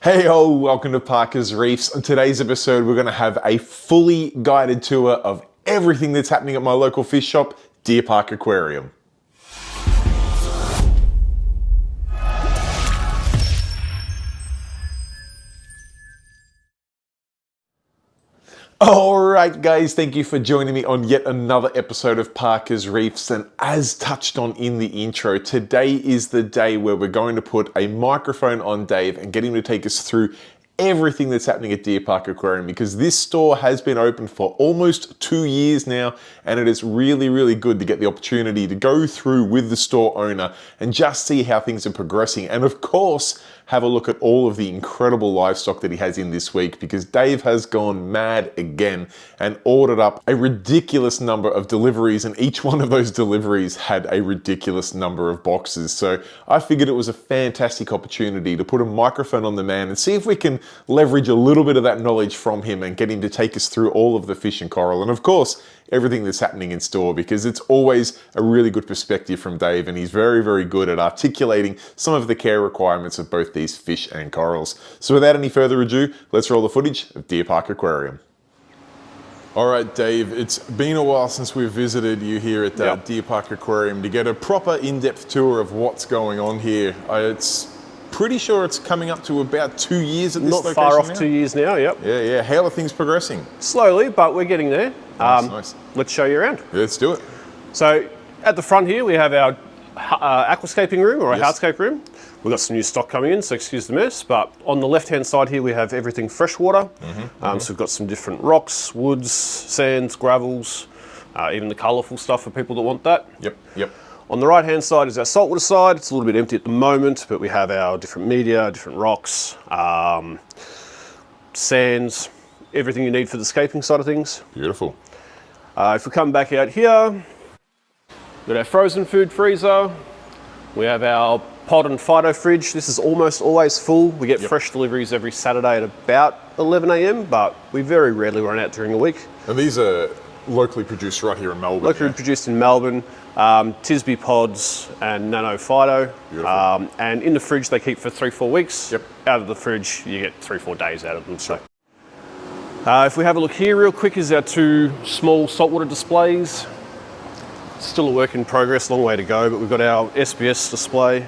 Hey ho, welcome to Parker's Reefs. On today's episode, we're going to have a fully guided tour of everything that's happening at my local fish shop, Deer Park Aquarium. Alright guys, thank you for joining me on yet another episode of Parker's Reefs, and as touched on in the intro, today is the day where we're going to put a microphone on Dave and get him to take us through everything that's happening at Deer Park Aquarium, because this store has been open for almost 2 years now, and it is really good to get the opportunity to go through with the store owner and just see how things are progressing, and of course have a look at all of the incredible livestock that he has in this week, because Dave has gone mad again and ordered up a ridiculous number of deliveries, and each one of those deliveries had a ridiculous number of boxes. So I figured it was a fantastic opportunity to put a microphone on the man and see if we can leverage a little bit of that knowledge from him and get him to take us through all of the fish and coral, and of course everything that's happening in store, because it's always a really good perspective from Dave, and he's very good at articulating some of the care requirements of both these fish and corals. So without any further ado, let's roll the footage of Deer Park Aquarium. All right, Dave, it's been a while since we've visited you here at Deer Park Aquarium to get a proper in-depth tour of what's going on here. It's pretty sure it's coming up to about 2 years at this location. Not far off now. 2 years now, yep. Yeah. How are things progressing? Slowly, but we're getting there. Nice. Let's show you around. Yeah, let's do it. So at the front here, we have our aquascaping room, or a hardscape room. We've got some new stock coming in, so excuse the mess. But on the left-hand side here, we have everything freshwater. So we've got some different rocks, woods, sands, gravels, even the colourful stuff for people that want that. Yep. On the right-hand side is our saltwater side. It's a little bit empty at the moment, but we have our different media, different rocks, sands, everything you need for the scaping side of things. Beautiful. If we come back out here, we've got our frozen food freezer. We have our pod and phyto fridge. This is almost always full. We get fresh deliveries every Saturday at about 11 a.m, but we very rarely run out during the week. And these are locally produced right here in Melbourne. Locally produced in Melbourne. Tisby pods and nano phyto. And in the fridge they keep for 3-4 weeks. Out of the fridge you get 3-4 days out of them. So if we have a look here real quick, is our 2 small saltwater displays. Still a work in progress, long way to go, but we've got our SBS display.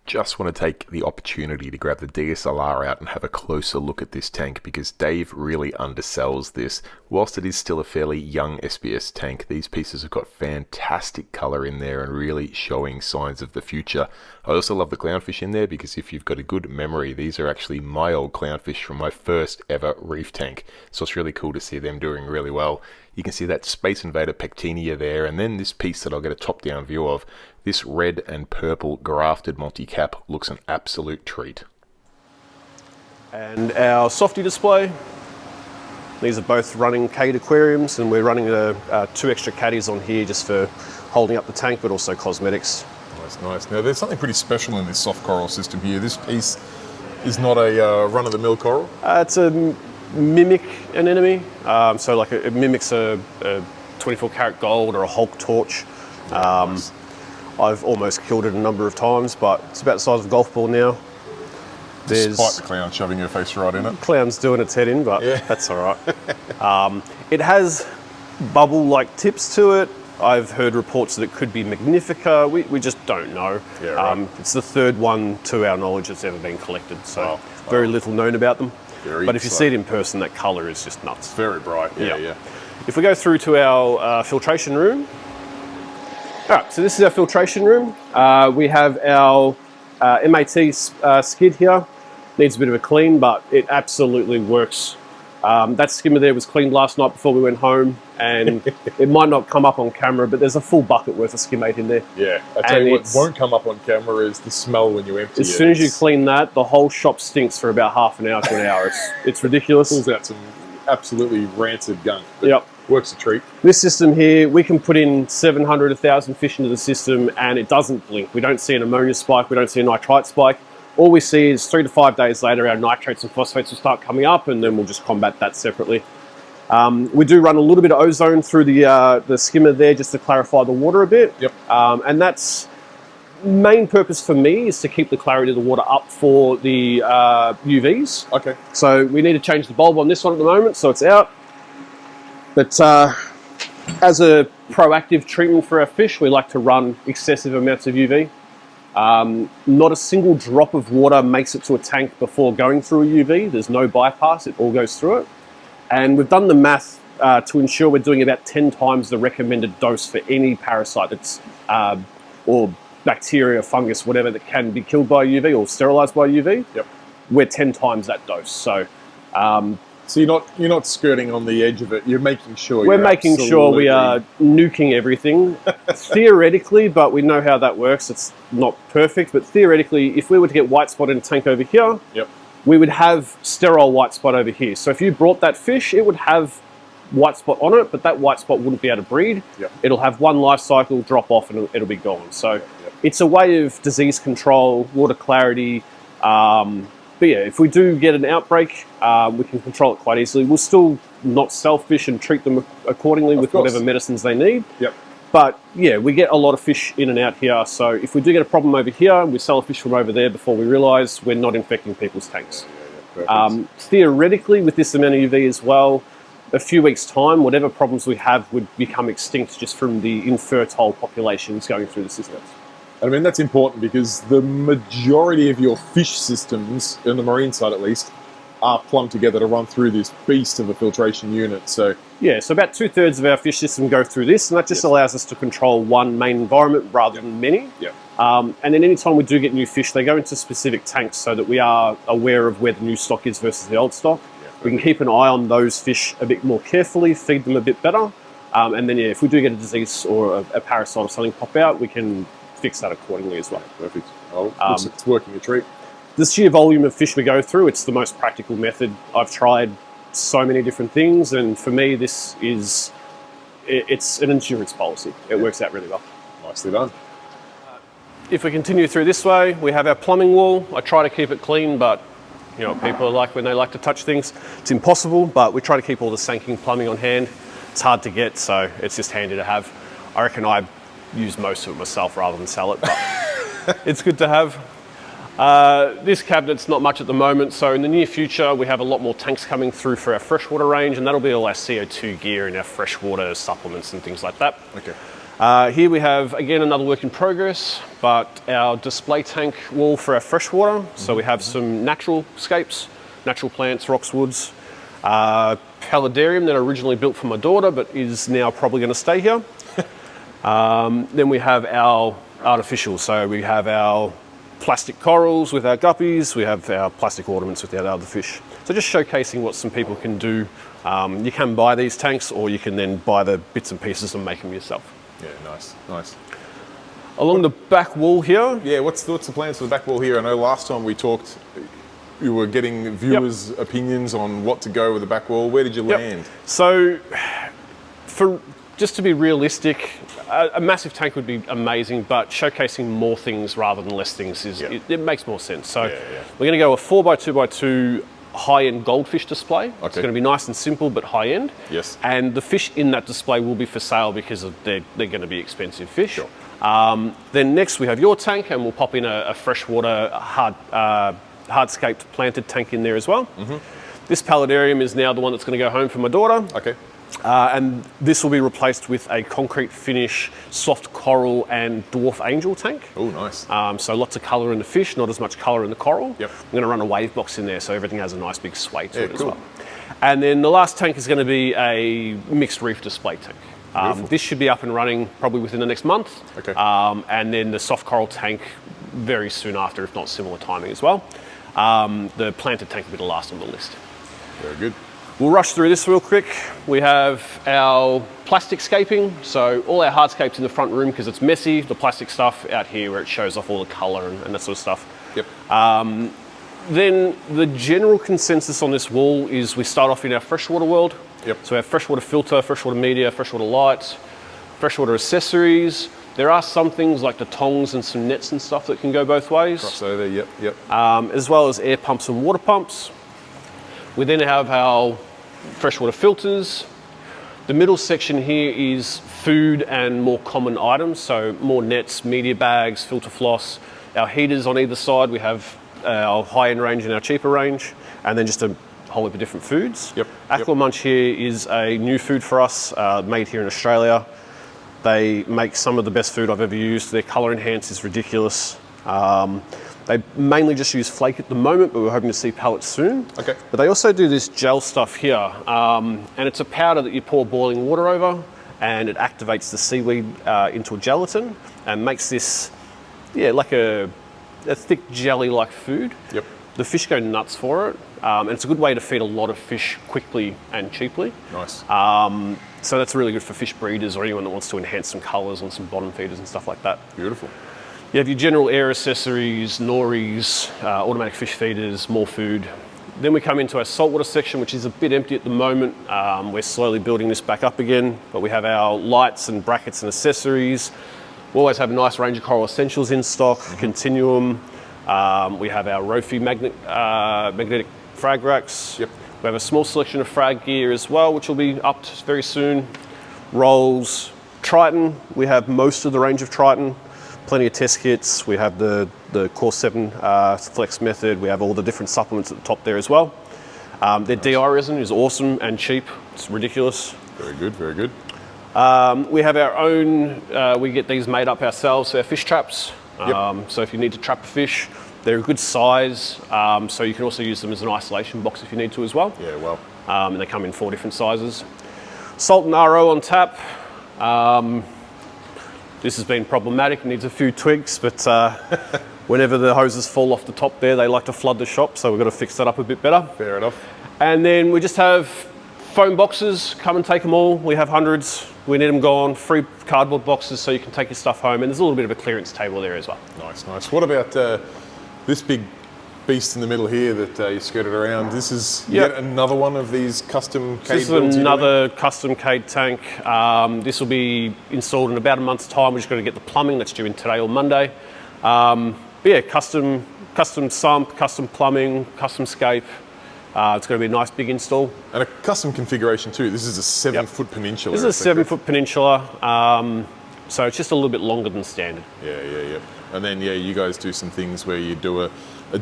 Just want to take the opportunity to grab the DSLR out and have a closer look at this tank, because Dave really undersells this. Whilst it is still a fairly young SBS tank, these pieces have got fantastic colour in there and really showing signs of the future. I also love the clownfish in there, because if you've got a good memory, these are actually my old clownfish from my first ever reef tank. So it's really cool to see them doing really well. You can see that Space Invader Pectinia there, and then this piece that I'll get a top-down view of. This red and purple grafted multi-cap looks an absolute treat. And our softy display. These are both running Cade aquariums, and we're running 2 extra caddies on here just for holding up the tank, but also cosmetics. Nice. Now there's something pretty special in this soft coral system here. This piece is not a run-of-the-mill coral? It's a mimic anemone, so like it mimics a 24 karat gold or a Hulk torch. Nice. I've almost killed it a number of times, but it's about the size of a golf ball now. Despite the clown shoving your face right in it. Clown's doing its head in, but that's all right. It has bubble-like tips to it. I've heard reports that it could be Magnifica. We just don't know. It's the 3rd one to our knowledge that's ever been collected, so very little known about them. But if you see it in person, that colour is just nuts. It's very bright, yeah. If we go through to our filtration room. All right, so this is our filtration room. We have our MAT skid here. Needs a bit of a clean, but it absolutely works. That skimmer there was cleaned last night before we went home, and it might not come up on camera, but there's a full bucket worth of skimmate in there. Yeah, I tell you what won't come up on camera is the smell when you empty it. As soon as you clean that, the whole shop stinks for about half an hour to an hour. It's ridiculous. Pulls out some absolutely rancid gunk. Works a treat. This system here, we can put in 700, 1,000 fish into the system and it doesn't blink. We don't see an ammonia spike, we don't see a nitrite spike. All we see is 3 to 5 days later, our nitrates and phosphates will start coming up, and then we'll just combat that separately. We do run a little bit of ozone through the skimmer there just to clarify the water a bit. And that's main purpose for me is to keep the clarity of the water up for the UVs. Okay. So we need to change the bulb on this one at the moment, so it's out. But as a proactive treatment for our fish, we like to run excessive amounts of UV. Not a single drop of water makes it to a tank before going through a UV. There's no bypass, it all goes through it. And we've done the math to ensure we're doing about 10 times the recommended dose for any parasite that's, or bacteria, fungus, whatever that can be killed by UV or sterilized by UV. Yep. We're 10 times that dose. So So you're not skirting on the edge of it. You're making sure we're making sure we are nuking everything theoretically, but we know how that works. It's not perfect, but theoretically, if we were to get white spot in a tank over here, Yep. we would have sterile white spot over here. So if you brought that fish, it would have white spot on it, but that white spot wouldn't be able to breed. Yep. It'll have one life cycle, drop off, and it'll be gone. So it's a way of disease control, water clarity. But yeah, if we do get an outbreak, we can control it quite easily. We'll still not sell fish and treat them accordingly with whatever medicines they need. Yep. But yeah, we get a lot of fish in and out here. So if we do get a problem over here, we sell a fish from over there before we realise we're not infecting people's tanks. Theoretically, with this amount of UV as well, a few weeks' time, whatever problems we have would become extinct just from the infertile populations going through the systems. I mean, that's important because the majority of your fish systems, on the marine side at least, are plumbed together to run through this beast of a filtration unit. So yeah, so about 2/3 of our fish system go through this, and that just allows us to control one main environment rather than many. Yeah. And then anytime we do get new fish, they go into specific tanks so that we are aware of where the new stock is versus the old stock. We can keep an eye on those fish a bit more carefully, feed them a bit better. And then, yeah, if we do get a disease or a parasite or something pop out, we can fix that accordingly as well. Perfect. Oh, it's working a treat. The sheer volume of fish we go through, it's the most practical method. I've tried so many different things, and for me, this is, it's an insurance policy. It works out really well. Nicely done. If we continue through this way, we have our plumbing wall. I try to keep it clean, but you know, people are like when they like to touch things, it's impossible, but we try to keep all the sanking plumbing on hand. It's hard to get, so it's just handy to have. I reckon I use most of it myself rather than sell it, but it's good to have. This cabinet's not much at the moment, so in the near future we have a lot more tanks coming through for our freshwater range, and that'll be all our CO2 gear and our freshwater supplements and things like that. Okay. Here we have, again, another work in progress, but our display tank wall for our freshwater. So we have some natural scapes, natural plants, rocks, woods, paludarium that I originally built for my daughter, but is now probably going to stay here. Then we have our artificial. So we have our plastic corals with our guppies, we have our plastic ornaments with our other fish. So just showcasing what some people can do. You can buy these tanks, or you can then buy the bits and pieces and make them yourself. Yeah, nice, nice. Along the back wall here. Yeah, what's the plans for the back wall here? I know last time we talked, you were getting viewers' opinions on what to go with the back wall. Where did you land? So, just to be realistic, a massive tank would be amazing, but showcasing more things rather than less things it makes more sense. So we're going to go a 4x2x2 high-end goldfish display. It's going to be nice and simple, but high-end. Yes. And the fish in that display will be for sale because they're going to be expensive fish. Sure. Then next we have your tank, and we'll pop in a freshwater hardscaped planted tank in there as well. This paludarium is now the one that's going to go home for my daughter. Okay. And this will be replaced with a concrete finish, soft coral and dwarf angel tank. Oh, nice. So lots of colour in the fish, not as much colour in the coral. Yep. I'm going to run a wave box in there so everything has a nice big sway to it as well. And then the last tank is going to be a mixed reef display tank. This should be up and running probably within the next month. Okay. And then the soft coral tank very soon after, if not similar timing as well. The planted tank will be the last on the list. Very good. We'll rush through this real quick. We have our plastic scaping, so all our hardscapes in the front room because it's messy, the plastic stuff out here where it shows off all the colour and that sort of stuff. Yep. Then the general consensus on this wall is we start off in our freshwater world. Yep. So we have freshwater filter, freshwater media, freshwater lights, freshwater accessories. There are some things like the tongs and some nets and stuff that can go both ways. Crossover, yep. As well as air pumps and water pumps. We then have our freshwater filters. The middle section here is food and more common items, so more nets, media bags, filter floss. Our heaters on either side, we have our high-end range and our cheaper range, and then just a whole heap of different foods. Yep. Aqua Munch here is a new food for us, made here in Australia. They make some of the best food I've ever used. Their colour enhance is ridiculous. They mainly just use flake at the moment, but we're hoping to see pellets soon. Okay. But they also do this gel stuff here, and it's a powder that you pour boiling water over, and it activates the seaweed into a gelatin and makes this, like a thick jelly-like food. Yep. The fish go nuts for it, and it's a good way to feed a lot of fish quickly and cheaply. Nice. So that's really good for fish breeders or anyone that wants to enhance some colours on some bottom feeders and stuff like that. Beautiful. You have your general air accessories, nories, automatic fish feeders, more food. Then we come into our saltwater section, which is a bit empty at the moment. We're slowly building this back up again, but we have our lights and brackets and accessories. We always have a nice range of coral essentials in stock, Continuum. We have our Rofi magnetic frag racks. Yep. We have a small selection of frag gear as well, which will be up very soon. Rolls, Triton. We have most of the range of Triton. Plenty of test kits. We have the Core 7 Flex method. We have all the different supplements at the top there as well. Their DI resin is awesome and cheap. It's ridiculous. Very good, very good. We have our own, we get these made up ourselves, so our fish traps. So if you need to trap a fish, they're a good size, so you can also use them as an isolation box if you need to as well. Yeah, well. And they come in 4 different sizes. Salt and RO on tap. This has been problematic, needs a few tweaks, but whenever the hoses fall off the top there, they like to flood the shop, so we've got to fix that up a bit better. Fair enough. And then we just have foam boxes, come and take them all. We have hundreds, we need them gone. Free cardboard boxes so you can take your stuff home, and there's a little bit of a clearance table there as well. Nice, nice. What about this big beast in the middle here that you skirted around? This is yet another one of these custom cage builds. This is another custom cage tank. This will be installed in about a month's time. We're just going to get the plumbing, that's due in today or Monday. But yeah, custom sump, custom plumbing, custom scape. It's going to be a nice big install. And a custom configuration too. This is a 7-foot peninsula. This is a 7-foot peninsula. So it's just a little bit longer than standard. Yeah. And then you guys do some things where you do a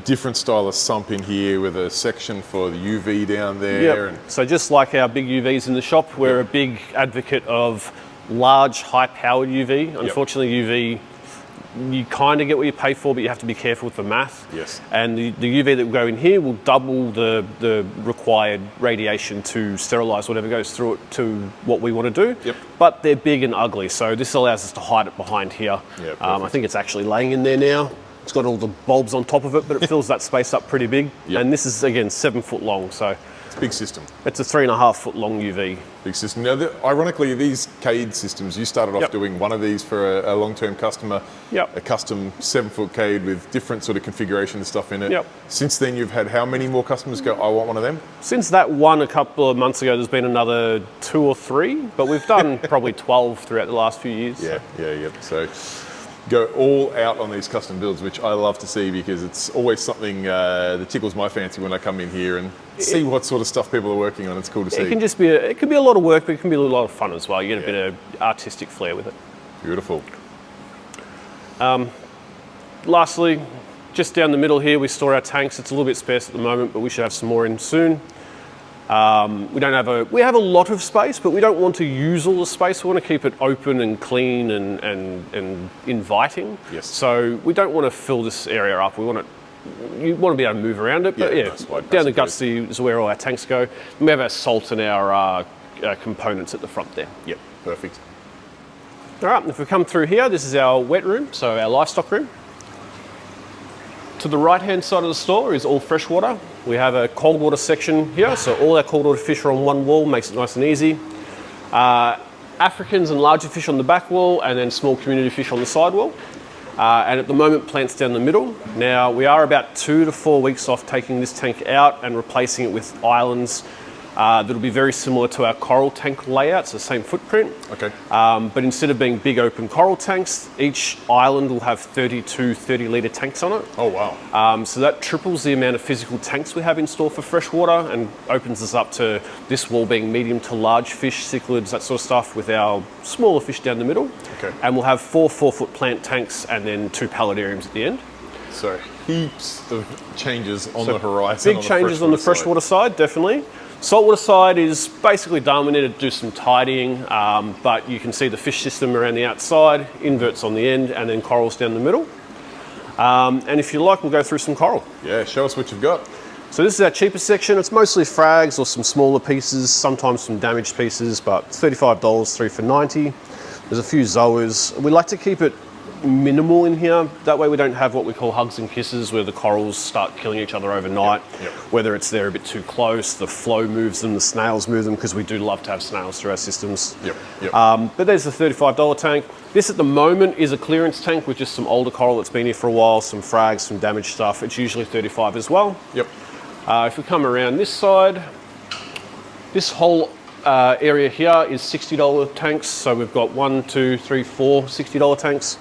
different style of sump in here with a section for the UV down there. And so just like our big UVs in the shop, we're a big advocate of large, high-powered UV. Unfortunately, UV, you kind of get what you pay for, but you have to be careful with the math. Yes. And the UV that will go in here will double the required radiation to sterilise whatever goes through it to what we want to do. Yep. But they're big and ugly, so this allows us to hide it behind here. Yeah, I think it's actually laying in there now. It's got all the bulbs on top of it, but it fills that space up pretty big. Yep. And this is, again, 7 foot long, so it's a big system. it's a 3.5 foot long UV. Big system. Now, ironically, these cage systems, you started off doing one of these for a long-term customer, a custom 7-foot cage with different sort of configuration and stuff in it. Since then, you've had how many more customers go, I want one of them? Since that one a couple of months ago, there's been another 2 or 3, but we've done probably 12 throughout the last few years. Yeah. So go all out on these custom builds, which I love to see because it's always something that tickles my fancy when I come in here and see what sort of stuff people are working on. It's cool to see. It can just be it can be a lot of work, but it can be a lot of fun as well. You get a bit of artistic flair with it. Beautiful. Lastly, just down the middle here, we store our tanks. It's a little bit sparse at the moment, but we should have some more in soon. We have a lot of space, but we don't want to use all the space. We want to keep it open and clean and inviting. Yes. So we don't want to fill this area up. You want to be able to move around it, but down the gutsy is where all our tanks go. And we have our salt and our components at the front there. Yep, perfect. All right, if we come through here, this is our wet room, so our livestock room. To the right-hand side of the store is all freshwater. We have a cold water section here, so all our cold water fish are on one wall, makes it nice and easy. Africans and larger fish on the back wall, and then small community fish on the side wall. And at the moment, plants down the middle. Now, we are about 2 to 4 weeks off taking this tank out and replacing it with islands that'll be very similar to our coral tank layout, it's the same footprint. Okay. But instead of being big open coral tanks, each island will have 32 30-litre tanks on it. Oh, wow. So that triples the amount of physical tanks we have in store for freshwater and opens us up to this wall being medium to large fish, cichlids, that sort of stuff, with our smaller fish down the middle. Okay. And we'll have 4 4-foot plant tanks and then 2 paludariums at the end. So heaps of changes on the horizon. Big changes on the freshwater side, definitely. Saltwater side is basically done. We need to do some tidying, but you can see the fish system around the outside, inverts on the end, and then corals down the middle. And if you like, we'll go through some coral. Yeah, show us what you've got. So this is our cheapest section. It's mostly frags or some smaller pieces, sometimes some damaged pieces, but $35, 3 for $90. There's a few zoas. We like to keep it minimal in here. That way we don't have what we call hugs and kisses, where the corals start killing each other overnight. Yep. Whether it's they're a bit too close, the flow moves them, the snails move them, because we do love to have snails through our systems. Yep. But there's the $35 tank. This at the moment is a clearance tank with just some older coral that's been here for a while, some frags, some damaged stuff. It's usually $35 as well. Yep. If we come around this side, this whole area here is $60 tanks. So we've got 1, 2, 3, 4 $60 tanks.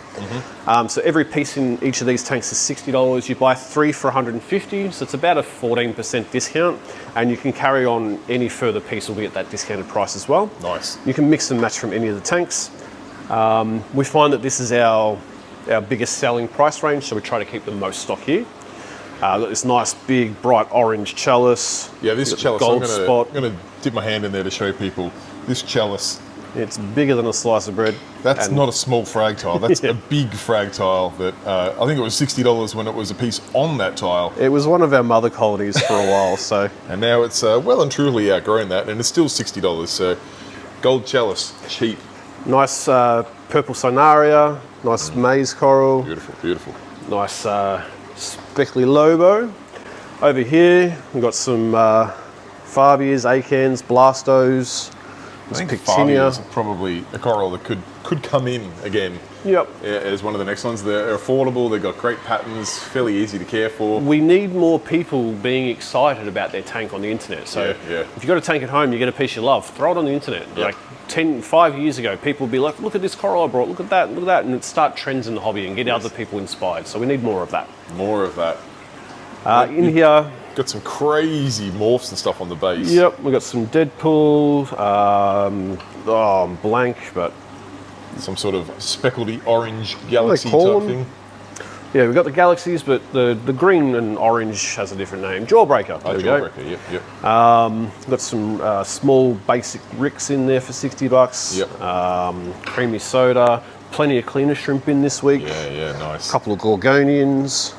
So every piece in each of these tanks is $60. You buy 3 for $150, so it's about a 14% discount, and you can carry on any further piece will be at that discounted price as well. Nice. You can mix and match from any of the tanks. We find that this is our biggest selling price range, so we try to keep the most stock here. Got this nice big bright orange chalice. Yeah, this chalice, gold I'm spot. going to dip my hand in there to show people. This chalice, It's bigger than a slice of bread. that's not a small frag tile. That's Yeah. a big frag tile that I think it was $60 when it was a piece on that tile. It was one of our mother colonies for a while, so And now it's well and truly outgrown that, and it's still $60. So gold chalice, cheap. nice purple sonaria, nice maize coral, Beautiful, beautiful. nice speckly lobo. Over here, we've got some Fabias, Acans, Blastos. I think Pictinia. Fabias are probably a coral that could come in again. Yep. As one of the next ones. They're affordable, they've got great patterns, fairly easy to care for. We need more people being excited about their tank on the internet. So Yeah. if you've got a tank at home, you get a piece you love, throw it on the internet. Yeah. Like 5 years ago, people would be like, look at this coral I brought, look at that, and it'd start trends in the hobby and get other people inspired. So we need more of that. More of that. In here, Got some crazy morphs and stuff on the base. yep, we've got some Deadpool, I'm blank, but Some sort of speckledy orange galaxy call type them? thing. yeah, we've got the galaxies, but the green and orange has a different name. Jawbreaker, there we go. Jawbreaker, yep. Got some small basic ricks in there for $60. Yep. Creamy soda, plenty of cleaner shrimp in this week. Yeah, nice. A couple of gorgonians,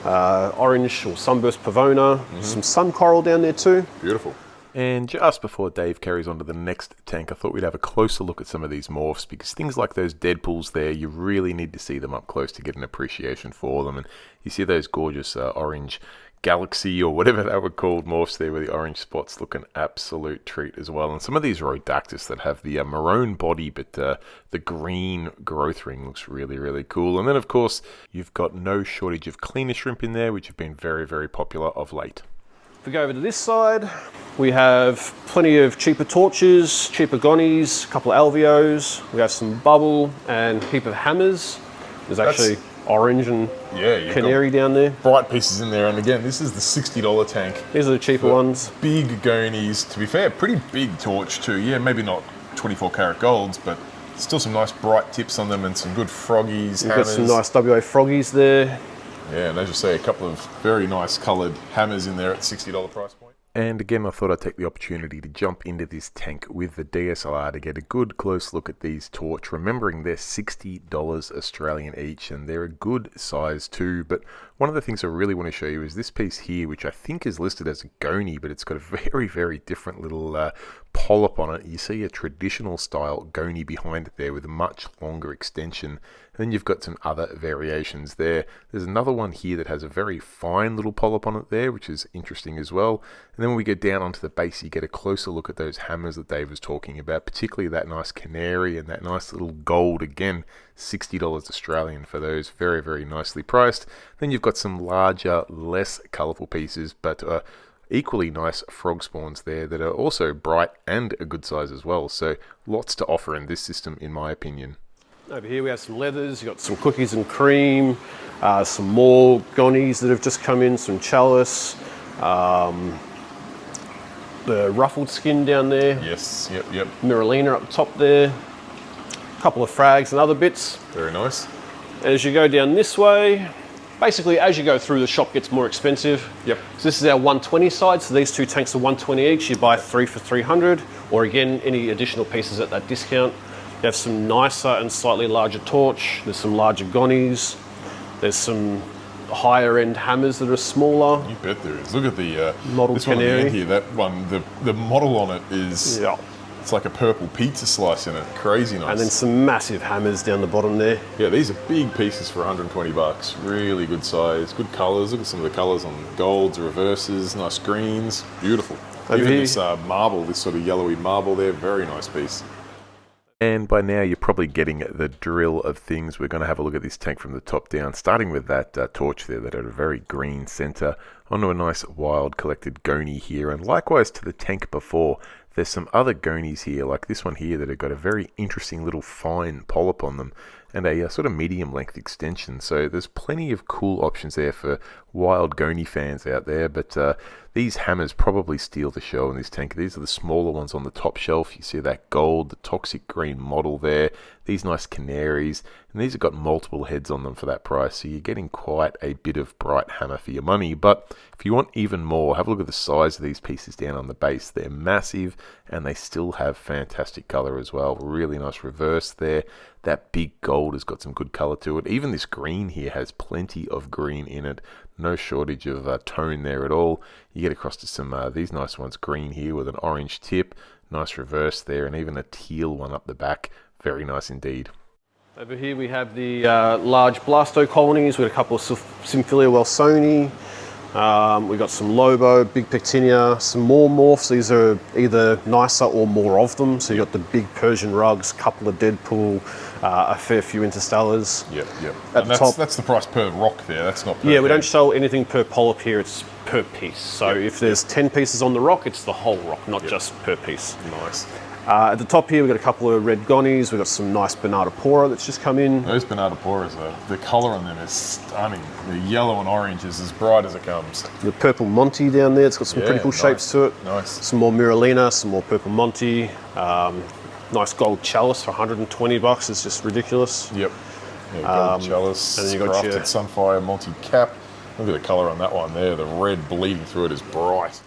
orange or sunburst pavona, some sun coral down there too. Beautiful. And just before Dave carries on to the next tank, I thought we'd have a closer look at some of these morphs, because things like those Deadpools there, you really need to see them up close to get an appreciation for them. And you see those gorgeous orange galaxy or whatever they were called morphs there with the orange spots, look an absolute treat as well. And some of these Rhodactis that have the maroon body but the green growth ring looks really, really cool. And then of course you've got no shortage of cleaner shrimp in there, which have been very, very popular of late. If we go over to this side, we have plenty of cheaper torches, cheaper gonnies, a couple of alveos. We have some bubble and a heap of hammers. There's actually orange and you've canary down there. Bright pieces in there, and again, this is the $60 tank. These are the cheaper ones. Big gonies, to be fair, pretty big torch too. Yeah, maybe not 24 karat golds, but still some nice bright tips on them and some good froggies, We've hammers. got some nice WA froggies there. Yeah, and as you say, a couple of very nice coloured hammers in there at $60 price point. And again, I thought I'd take the opportunity to jump into this tank with the DSLR to get a good close look at these torch, remembering they're $60 Australian each, and they're a good size too. But one of the things I really want to show you is this piece here, which I think is listed as a goni, but it's got a very, very different little polyp on it. You see a traditional style goni behind it there with a much longer extension. And then you've got some other variations there. There's another one here that has a very fine little polyp on it there, which is interesting as well. And then when we go down onto the base, you get a closer look at those hammers that Dave was talking about, particularly that nice canary and that nice little gold. Again, $60 Australian for those, very, very nicely priced. Then you've got some larger, less colourful pieces, but equally nice frog spawns there that are also bright and a good size as well. So lots to offer in this system, in my opinion. Over here we have some leathers, you've got some cookies and cream, some more gonnies that have just come in, some chalice, the ruffled skin down there. Yes, yep. Miralina up top there, a couple of frags and other bits. Very nice. As you go down this way, basically as you go through, the shop gets more expensive. Yep. So this is our 120 side, so these 2 tanks are 120 each. You buy 3 for 300, or again, any additional pieces at that discount. You have some nicer and slightly larger torch. There's some larger gonnies. There's some higher end hammers that are smaller. You bet there is. Look at the Model this one at the Canary. end here. That one, the model on it is, it's like a purple pizza slice in it. Crazy nice. And then some massive hammers down the bottom there. Yeah, these are big pieces for 120 bucks. Really good size, good colours. Look at some of the colours on golds, reverses, nice greens. Beautiful. Over Even here. this marble, this sort of yellowy marble there, very nice piece. And by now you're probably getting the drill of things. We're going to have a look at this tank from the top down, starting with that torch there that had a very green centre, onto a nice wild collected goni here, and likewise to the tank before. There's some other gonies here, like this one here, that have got a very interesting little fine polyp on them, and a sort of medium length extension. So there's plenty of cool options there for wild goni fans out there, but these hammers probably steal the show in this tank. These are the smaller ones on the top shelf. You see that gold, the toxic green model there, these nice canaries, and these have got multiple heads on them for that price, so you're getting quite a bit of bright hammer for your money. But if you want even more, have a look at the size of these pieces down on the base. They're massive, and they still have fantastic color as well. Really nice reverse there. That big gold has got some good color to it. Even this green here has plenty of green in it. No shortage of tone there at all. You get across to some these nice ones, green here with an orange tip. Nice reverse there, and even a teal one up the back. Very nice indeed. Over here we have the large blasto colonies with a couple of Symphilia Wilsoni. We've got some Lobo, big Pectinia, some more morphs. These are either nicer or more of them. So you've got the big Persian rugs, couple of Deadpool, a fair few Interstellars. Yep. At the top, That's the price per rock there. That's not per yeah, we don't head. sell anything per polyp here. It's per piece. So if there's 10 pieces on the rock, it's the whole rock, not just per piece. Nice. At the top here, we've got a couple of red gonnies. We've got some nice Bernarda Pora that's just come in. Those Bernarda Poras, the colour on them is stunning. The yellow and orange is as bright as it comes. The purple Monty down there, it's got some pretty cool shapes to it. Nice. Some more Miralina, some more purple Monty. Nice gold chalice for 120 bucks. It's just ridiculous. Yep. Yeah, gold chalice, and then you got crafted your Sunfire Monty cap. Look at the colour on that one there. The red bleeding through it is bright.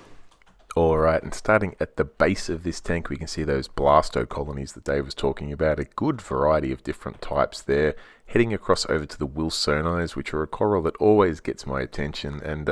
Alright, and starting at the base of this tank, we can see those blasto colonies that Dave was talking about. A good variety of different types there. Heading across over to the Wilsonis, which are a coral that always gets my attention. And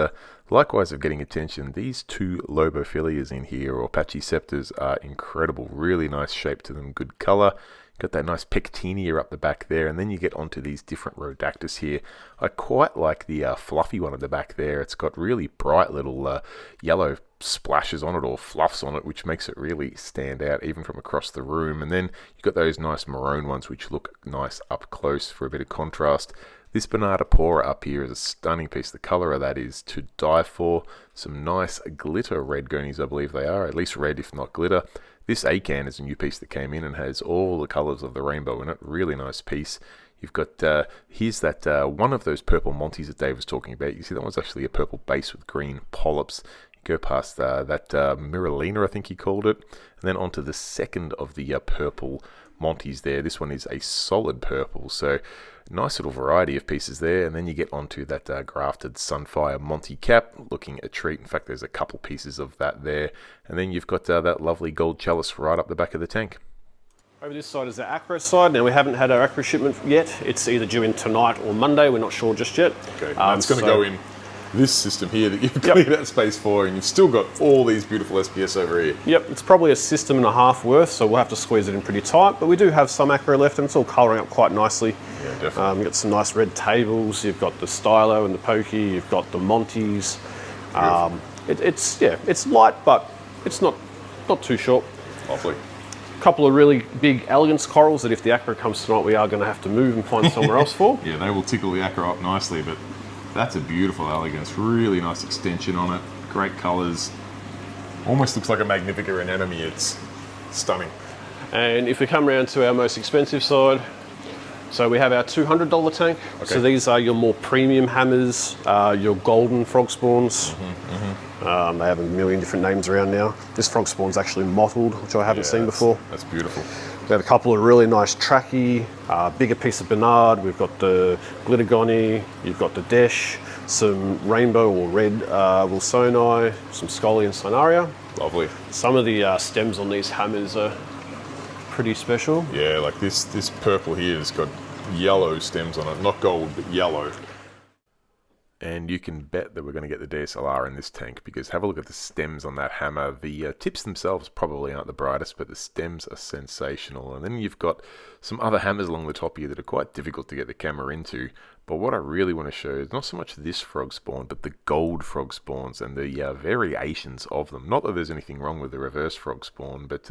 likewise of getting attention, these two Lobophilias in here, or Pachyceptors, are incredible. Really nice shape to them, good colour. Got that nice Pectinia up the back there, and then you get onto these different Rhodactis here. I quite like the fluffy one at the back there. It's got really bright little yellow splashes on it, or fluffs on it, which makes it really stand out even from across the room. And then you've got those nice maroon ones which look nice up close for a bit of contrast. This Bernarda Pora up here is a stunning piece. The colour of that is to die for. Some nice glitter red gonies, I believe they are, at least red if not glitter. This Acan is a new piece that came in and has all the colours of the rainbow in it. Really nice piece. You've got, here's that one of those purple Monties that Dave was talking about. You see that one's actually a purple base with green polyps. You go past that Miralina, I think he called it. And then onto the second of the purple Monties there. This one is a solid purple. So nice little variety of pieces there. And then you get onto that grafted Sunfire Monty cap, looking a treat. In fact, there's a couple pieces of that there. And then you've got that lovely gold chalice right up the back of the tank. Over this side is the Acro side. Now we haven't had our Acro shipment yet. It's either due in tonight or Monday. We're not sure just yet. Okay, it's going to go in this system here that you've cleared out space for, and you've still got all these beautiful SPS over here. Yep, it's probably a system and a half worth, so we'll have to squeeze it in pretty tight, but we do have some Acro left, and it's all colouring up quite nicely. Yeah, definitely. You've got some nice red tables, you've got the Stylo and the Pokey, you've got the Monties. It's light, but it's not too short. Lovely. A couple of really big elegance corals that if the Acro comes tonight, we are going to have to move and find somewhere else for. Yeah, they will tickle the Acro up nicely, but that's a beautiful elegance. Really nice extension on it. great colours. Almost looks like a Magnifica anemone. It's stunning. And if we come around to our most expensive side, so we have our $200 tank. Okay. So these are your more premium hammers, your golden frog spawns. They have a million different names around now. This frog spawn's actually mottled, which I haven't seen before. That's beautiful. We have a couple of really nice tracky, bigger piece of Bernard. We've got the Glittergony, you've got the Desh, some rainbow or red Wilsoni, some Scully and Sinaria. Lovely. Some of the stems on these hammers are pretty special. Yeah, like this purple here has got yellow stems on it. Not gold, but yellow. And you can bet that we're going to get the DSLR in this tank, because have a look at the stems on that hammer. The tips themselves probably aren't the brightest, but the stems are sensational. And then you've got some other hammers along the top here that are quite difficult to get the camera into. But what I really want to show is not so much this frog spawn, but the gold frog spawns and the variations of them. Not that there's anything wrong with the reverse frog spawn, but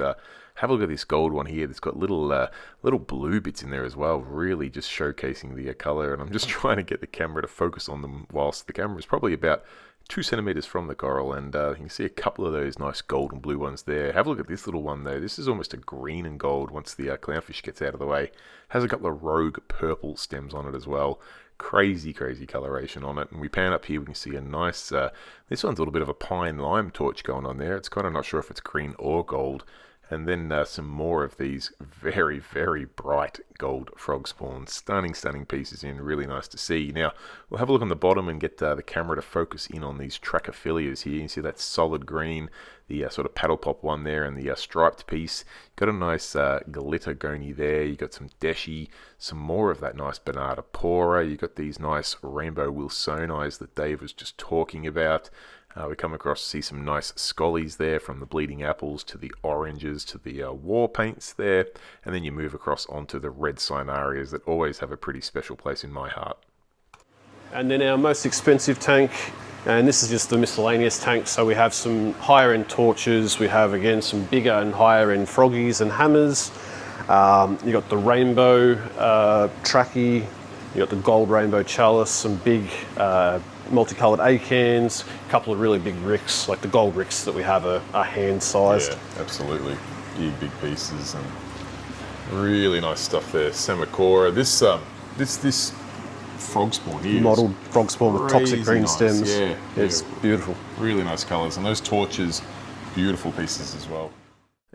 have a look at this gold one here. That's got little blue bits in there as well, really just showcasing the colour. And I'm just trying to get the camera to focus on them whilst the camera is probably about 2 centimeters from the coral, and you can see a couple of those nice gold and blue ones there. Have a look at this little one though. This is almost a green and gold once the clownfish gets out of the way. Has a couple of rogue purple stems on it as well. Crazy coloration on it. And we pan up here, we can see a nice, this one's a little bit of a pine lime torch going on there. It's kind of not sure if it's green or gold. And then some more of these very bright gold frog spawns. Stunning pieces in, really nice to see. Now, we'll have a look on the bottom and get the camera to focus in on these Trachyphilias here. You can see that solid green, the sort of paddle pop one there, and the striped piece. Got a nice Glittergony there. You got some Deshi, some more of that nice Bernardipora. You got these nice rainbow Wilsonis that Dave was just talking about. We come across to see some nice Scollies there, from the bleeding apples to the oranges to the war paints there, and then you move across onto the red Cinarias that always have a pretty special place in my heart. And then our most expensive tank, and this is just the miscellaneous tank, so we have some higher end torches, we have again some bigger and higher end froggies and hammers. You got the rainbow tracky, you got the gold rainbow chalice, some big multicolored acans, a couple of really big ricks, like the gold ricks that we have are hand sized. Yeah, absolutely. Big pieces and really nice stuff there. Semicora. This frog spawn here. Mottled frog spawn with toxic green nice. stems. Yeah. It's beautiful. Really nice colours. And those torches, beautiful pieces as well.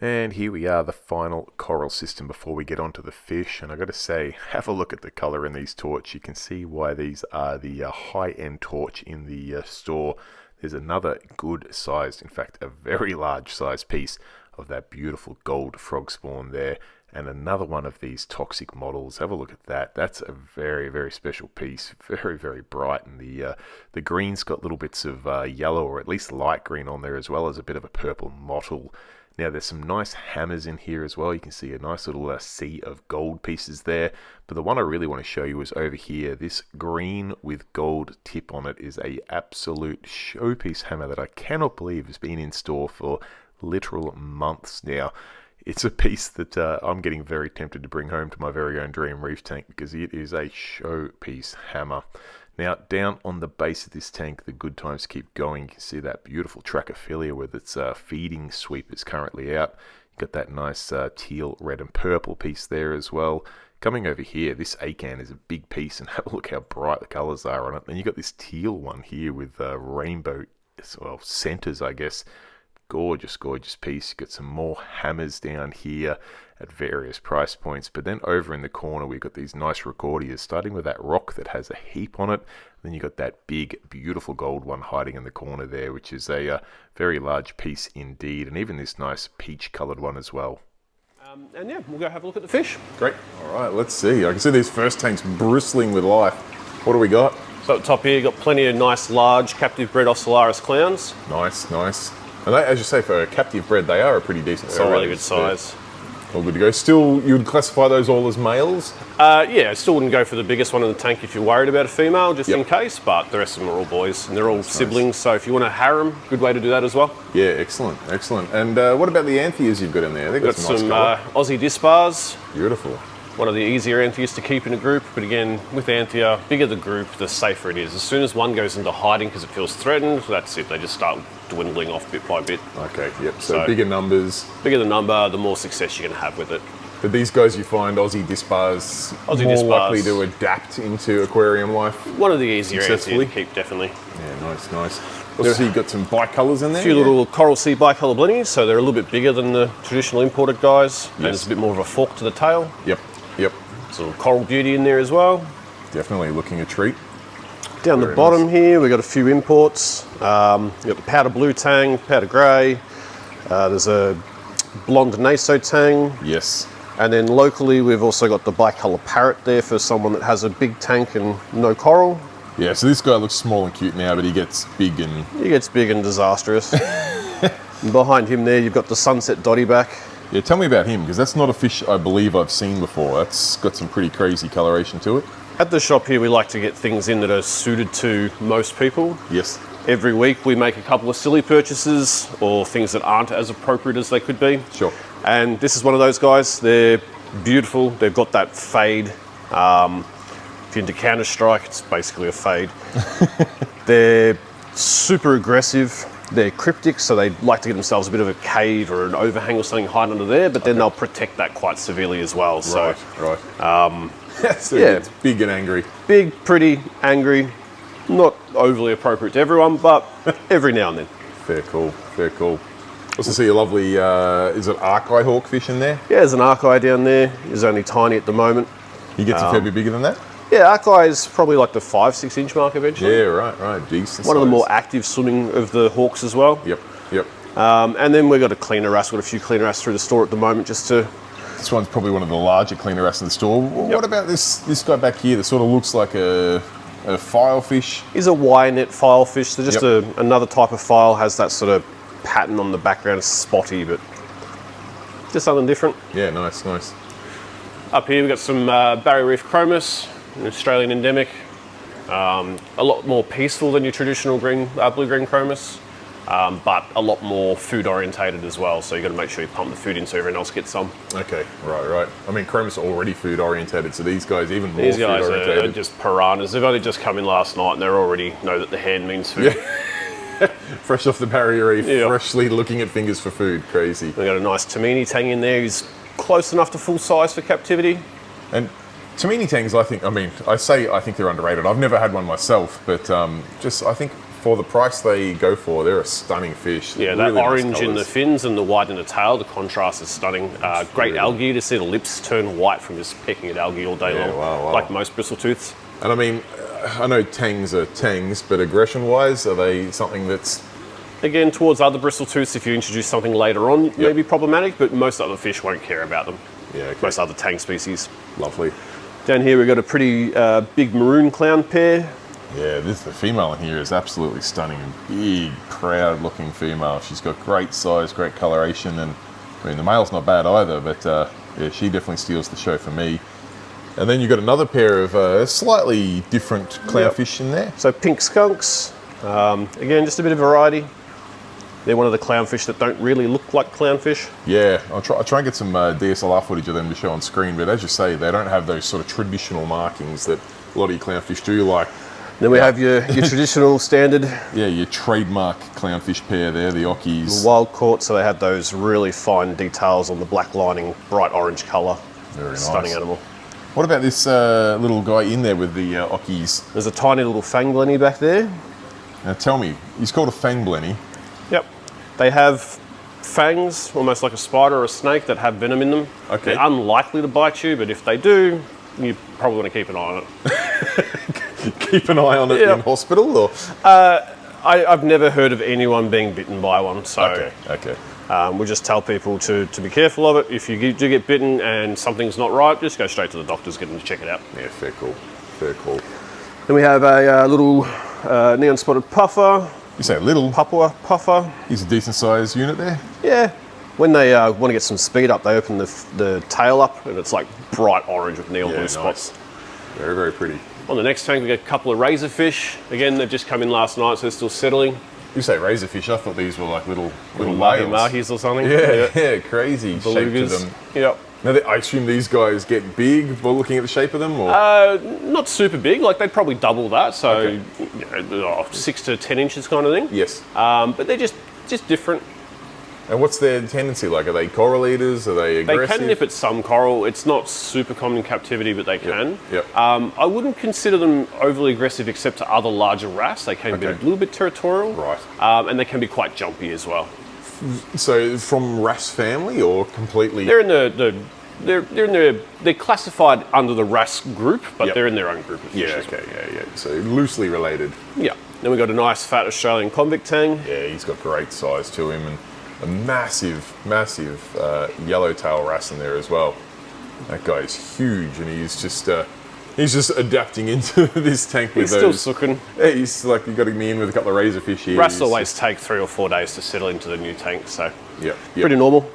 And here we are, the final coral system before we get onto the fish. And I got to say, have a look at the colour in these torch. You can see why these are the high-end torch in the store. There's another good sized, in fact, a very large sized piece of that beautiful gold frog spawn there. And another one of these toxic models. Have a look at that. That's a very special piece. Very bright. And the green's got little bits of yellow, or at least light green on there, as well as a bit of a purple mottle. Now there's some nice hammers in here as well. You can see a nice little sea of gold pieces there. But the one I really want to show you is over here. This green with gold tip on it is a absolute showpiece hammer that I cannot believe has been in store for literal months now. It's a piece that I'm getting very tempted to bring home to my very own dream reef tank, because it is a showpiece hammer. Now, down on the base of this tank, the good times keep going. You can see that beautiful Trachyphilia with its feeding sweep is currently out. You've got that nice teal, red and purple piece there as well. Coming over here, this acan is a big piece, and have a look how bright the colours are on it. Then you've got this teal one here with rainbow, well, centres, I guess. Gorgeous piece. You've got some more hammers down here at various price points. But then over in the corner, we've got these nice Recordias, starting with that rock that has a heap on it. Then you've got that big, beautiful gold one hiding in the corner there, which is a very large piece indeed. And even this nice peach-coloured one as well. And yeah, we'll go have a look at the fish. Great. All right, let's see. I can see these first tanks bristling with life. What do we got? So at the top here, you've got plenty of nice, large, captive bred Ocellaris clowns. Nice. And they, as you say, for a captive bred, they are a pretty decent size. They're a really good size. All good to go. Still, you would classify those all as males? Yeah, I still wouldn't go for the biggest one in the tank if you're worried about a female, just in case, but the rest of them are all boys, and they're all siblings, nice. So if you want a harem, good way to do that as well. Yeah, excellent. And what about the Anthias you've got in there? They've got some nice Aussie Dispars. Beautiful. One of the easier Anthias to keep in a group, but again, with Anthia, bigger the group, the safer it is. As soon as one goes into hiding because it feels threatened, that's it. They just start dwindling off bit by bit. Okay, yep. So bigger numbers. Bigger the number, the more success you're going to have with it. But these guys, you find Aussie dispars likely to adapt into aquarium life. One of the easier ants to keep, definitely. Yeah, nice, nice. Also, you've got some bicolours in there. A few little coral sea bicolour blennies, so they're a little bit bigger than the traditional imported guys. Yes. And there's a bit more of a fork to the tail. Yep, yep. There's a little coral beauty in there as well. Definitely looking a treat. Down the bottom here, we've got a few imports. You've got the powder blue tang, powder grey. There's a blonde naso tang. Yes. And then locally, we've also got the bicolour parrot there for someone that has a big tank and no coral. Yeah, so this guy looks small and cute now, but he gets big and... He gets big and disastrous. And behind him there, you've got the sunset dotty back. Yeah, tell me about him, because that's not a fish I believe I've seen before. That's got some pretty crazy coloration to it. At the shop here, we like to get things in that are suited to most people. Yes. Every week, we make a couple of silly purchases or things that aren't as appropriate as they could be. Sure. And this is one of those guys. They're beautiful. They've got that fade. If you're into Counter-Strike, it's basically a fade. They're super aggressive. They're cryptic, so they like to get themselves a bit of a cave or an overhang or something hide under there, but then they'll protect that quite severely as well. So, right. So yeah, it's big and angry. Big, pretty, angry. Not overly appropriate to everyone, but every now and then. Fair call, fair call. Also see a lovely, is it arc-eye hawkfish in there? Yeah, there's an arc-eye down there. He's only tiny at the moment. He gets a fair bit bigger than that? Yeah, arc-eye is probably like the 5-6 inch mark eventually. Yeah, right, decent One size. of the more active swimming of the hawks as well. Yep. And then we've got a cleaner wrasse. We've got a few cleaner wrasse through the store at the moment just to... This one's probably one of the larger cleaner wrasse in the store. What about this guy back here that sort of looks like a filefish? He's a Y-net filefish. So just another type of file, has that sort of pattern on the background. It's spotty, but just something different. Yeah, nice. Up here we've got some Barrier Reef chromis, an Australian endemic. A lot more peaceful than your traditional blue-green chromis, but a lot more food orientated as well. So you've got to make sure you pump the food in so everyone else gets some. Okay, right. I mean, chromis are already food orientated, so these guys even more These food guys orientated. are just piranhas. They've only just come in last night and they already know that the hand means food. Yeah. Fresh off the Barrier Reef, freshly looking at fingers for food. Crazy. We've got a nice Tamini tang in there who's close enough to full size for captivity. And Tamini tangs, I think they're underrated. I've never had one myself, but I think for the price they go for, they're a stunning fish. Yeah, really that orange nice in the fins and the white in the tail, the contrast is stunning. Great algae to see the lips turn white from just pecking at algae all day long, wow. like most bristle-tooths. And I mean, I know tangs are tangs, but aggression-wise, are they something that's... Again, towards other bristle-tooths, if you introduce something later on, may be problematic, but most other fish won't care about them. Yeah, okay. Most other tang species. Lovely. Down here we've got a pretty big maroon clown pair. Yeah, the female in here is absolutely stunning. Big, proud-looking female. She's got great size, great coloration, and I mean, the male's not bad either, but yeah, she definitely steals the show for me. And then you've got another pair of slightly different clownfish in there. So pink skunks. Again, just a bit of variety. They're one of the clownfish that don't really look like clownfish. Yeah, I'll try and get some DSLR footage of them to show on screen, but as you say, they don't have those sort of traditional markings that a lot of your clownfish do, like... Then we have your traditional standard... Yeah, your trademark clownfish pair there, the Ockies. Wild caught, so they had those really fine details on the black lining, bright orange colour. Very nice. Stunning animal. What about this little guy in there with the Ockies? There's a tiny little fang blenny back there. Now tell me, he's called a fang blenny. Yep. They have fangs, almost like a spider or a snake, that have venom in them. Okay. They're unlikely to bite you, but if they do, you probably want to keep an eye on it. Keep an eye on it in hospital, or? I've never heard of anyone being bitten by one, so Okay. we just tell people to be careful of it. If you do get bitten and something's not right, just go straight to the doctors, get them to check it out. Yeah, fair call. Then we have a little neon spotted puffer. You say little? Papua puffer. He's a decent sized unit there. Yeah. When they want to get some speed up, they open the tail up and it's like bright orange with neon blue spots. Very, very pretty. On the next tank, we got a couple of razorfish. Again, they've just come in last night, so they're still settling. You say razorfish, I thought these were like little mahi-mahis or something. Yeah, crazy Belugas. shape to them. Yep. Now, I assume these guys get big by looking at the shape of them, or? Not super big, like they'd probably double that, so Okay. 6 to 10 inches kind of thing. Yes. But they're just different. And what's their tendency like? Are they coral eaters? Are they They aggressive? can nip at some coral. It's not super common in captivity, but they can. Yep. I wouldn't consider them overly aggressive except to other larger wrasse. They can be a Okay. little bit territorial. Right. And they can be quite jumpy as well. So from wrasse family or completely? They're in they're classified under the wrasse group, but Yep. they're in their own group of fish Yeah, as well. okay, yeah. So loosely related. Yeah. Then we've got a nice fat Australian convict tang. Yeah, he's got great size to him and a massive, massive yellowtail wrasse in there as well. That guy's huge and he's just adapting into this tank with He's still those. sucking. Yeah, he's like, you got me in with a couple of razorfish here. Wrasse He's always take 3 or 4 days to settle into the new tank, so Yep. pretty normal.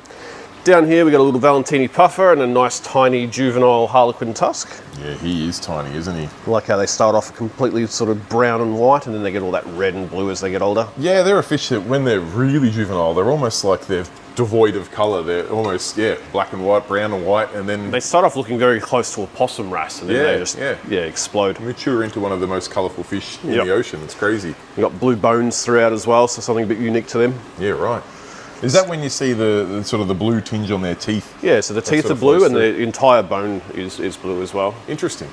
Down here we got a little Valentini puffer and a nice tiny juvenile harlequin tusk. Yeah, he is tiny, isn't he? I like how they start off completely sort of brown and white, and then they get all that red and blue as they get older. Yeah, they're a fish that when they're really juvenile, they're almost like they're devoid of colour. They're almost, black and white, brown and white, and then They start off looking very close to a possum wrasse, and then Yeah, they just yeah. explode. mature into one of the most colourful fish in Yep. the ocean. It's crazy. You got blue bones throughout as well, so something a bit unique to them. Yeah, right. Is that when you see the sort of the blue tinge on their teeth? Yeah, so the teeth sort are of blue, flows and the entire bone is blue as well. Interesting.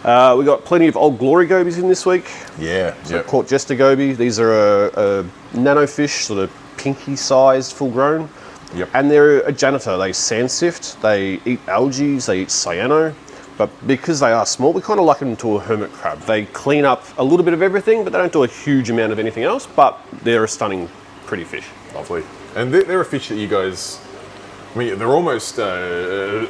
We got plenty of old glory gobies in this week. Yeah, yeah. Court jester goby. These are a nano fish, sort of pinky sized, full grown. Yep. And they're a janitor. They sand sift, they eat algae, they eat cyano. But because they are small, we kind of liken them to a hermit crab. They clean up a little bit of everything, but they don't do a huge amount of anything else. But they're a stunning, pretty fish. Lovely. And they're a fish that you guys, I mean, they're almost a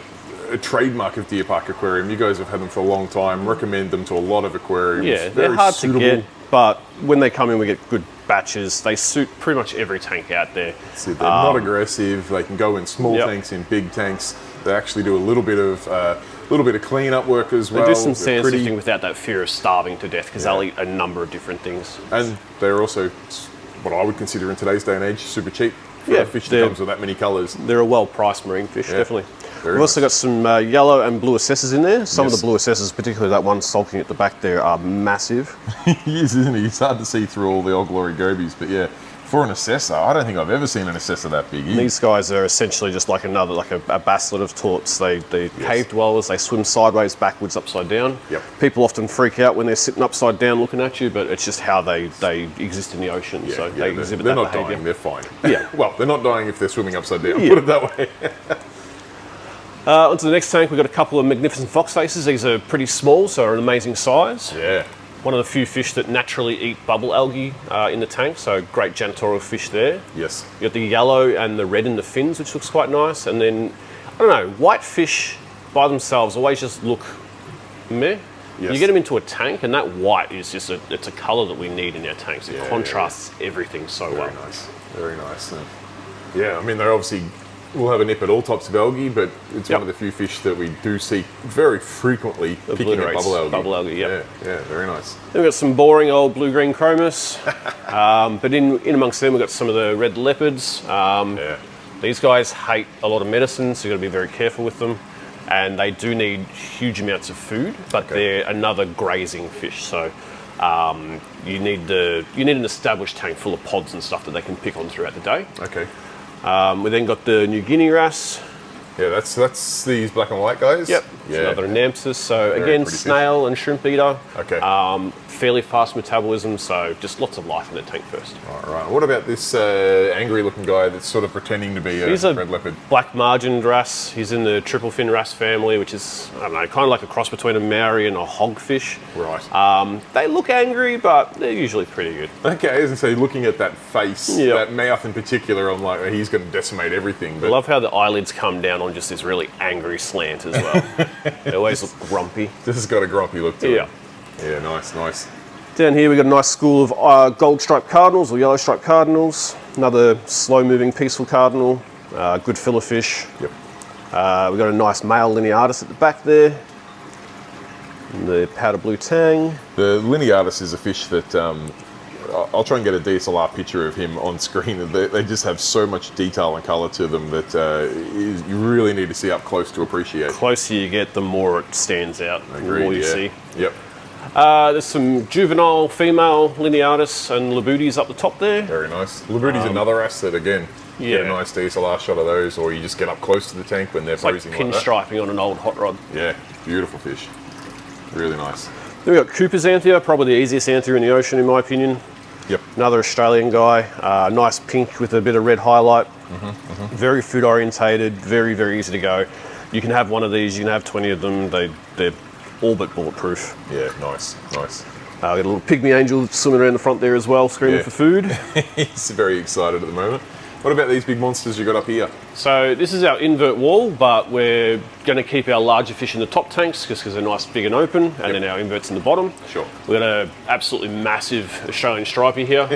trademark of Deer Park Aquarium. You guys have had them for a long time, recommend them to a lot of aquariums. Yeah, Very they're hard suitable. to get, but when they come in, we get good batches. They suit pretty much every tank out there. So they're not aggressive. They can go in small Yep. tanks, in big tanks. They actually do a little bit of clean-up work as well. They do some They're sand pretty- sifting without that fear of starving to death, because they'll eat a number of different things. And they're also what I would consider in today's day and age super cheap for Yeah, a fish that they're- comes with that many colours. They're a well-priced marine fish, definitely. Very We've also got some yellow and blue assessors in there. Some Yes. of the blue assessors, particularly that one sulking at the back there, are massive. He is, isn't he? It's hard to see through all the old glory gobies, but yeah, for an assessor, I don't think I've ever seen an assessor that big. These guys are essentially just like another, like a basslet of torts. They're cave dwellers. They swim sideways, backwards, upside down. Yep. People often freak out when they're sitting upside down looking at you, but it's just how they exist in the ocean. Yeah, so yeah, they exhibit they're that not behaviour. dying, they're fine. Yeah. Well, they're not dying if they're swimming upside down, Yeah. put it that way. Onto the next tank, we've got a couple of magnificent fox faces. These are pretty small, so are an amazing size. Yeah. One of the few fish that naturally eat bubble algae in the tank, so great janitorial fish there. Yes. You got the yellow and the red in the fins, which looks quite nice. And then, I don't know, white fish by themselves always just look meh. Yes. You get them into a tank, and that white is just it's a colour that we need in our tanks. It Yeah, contrasts everything so well. Very nice. Very nice. And yeah, I mean, they're obviously will have a nip at all types of algae, but it's one of the few fish that we do see very frequently picking at Obliterates bubble algae. bubble algae, yep. Yeah, very nice. Then we've got some boring old blue-green chromis. But in amongst them, we've got some of the red leopards. Yeah. These guys hate a lot of medicine, so you've got to be very careful with them. And they do need huge amounts of food, but they're another grazing fish. So you need an established tank full of pods and stuff that they can pick on throughout the day. Okay. We then got the New Guinea wrasse. Yeah, that's these black and white guys. Yep. Yeah. It's another Nempsis. So Very again, pretty fish. snail and shrimp eater. Okay. Fairly fast metabolism, so just lots of life in the tank first. All right. What about this angry-looking guy that's sort of pretending to be a He's a red leopard? black margined wrasse. He's in the triple fin wrasse family, which is, I don't know, kind of like a cross between a Maori and a hogfish. Right. They look angry, but they're usually pretty good. Okay, as I say, looking at that face, Yep. that mouth in particular, I'm like, he's going to decimate everything. I But love how the eyelids come down on just this really angry slant as well. They always look grumpy. this has got a grumpy look to Yeah. it. Yeah, nice, nice. Down here we've got a nice school of gold striped cardinals or yellow striped cardinals. Another slow moving peaceful cardinal. Good filler fish. Yep. We've got a nice male lineatus at the back there. And the powder blue tang. The lineatus is a fish that I'll try and get a DSLR picture of him on screen. They just have so much detail and color to them that you really need to see up close to appreciate. The closer you get, the more it stands out. Agreed, the more you yeah. see. Yep. There's some juvenile female lineatus and labutis up the top there. Very nice. Labuti's another asset again. You get a nice DSLR shot of those, or you just get up close to the tank when they're freezing like that. Pinstriping on an old hot rod. Yeah, beautiful fish. Really nice. Then we've got Cooper's Anthea, probably the easiest Anthea in the ocean in my opinion. Yep. Another Australian guy, nice pink with a bit of red highlight. Very food orientated, very, very easy to go. You can have one of these, you can have 20 of them, they're all but bulletproof. Yeah, nice, nice. Got a little pygmy angel swimming around the front there as well, screaming for food. He's very excited at the moment. What about these big monsters you got up here? So this is our invert wall, but we're going to keep our larger fish in the top tanks because they're nice, big and open, and then our inverts in the bottom. Sure. We've got an absolutely massive Australian stripey here.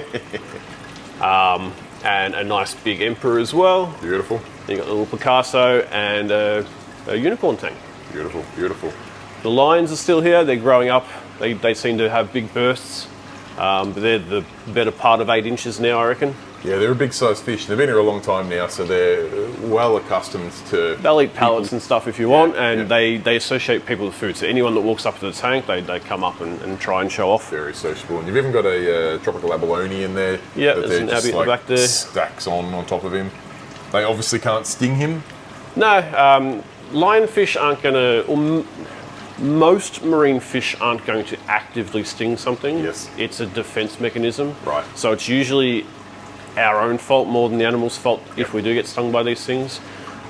And a nice big emperor as well. Beautiful. Then you've got a little Picasso and a unicorn tank. Beautiful, beautiful. The lions are still here. They're growing up. They seem to have big bursts. But they're the better part of 8 inches now, I reckon. Yeah, they're a big sized fish. They've been here a long time now, so they're well accustomed to... They'll eat pellets and stuff if you want, and they associate people with food. So anyone that walks up to the tank, they come up and try and show off. Very sociable. And you've even got a tropical abalone in there. Yeah, that there's an abby at the back there. Stacks on top of him. They obviously can't sting him. No, lionfish aren't going to... Most marine fish aren't going to actively sting something. Yes. It's a defense mechanism. Right. So it's usually our own fault more than the animal's fault if we do get stung by these things.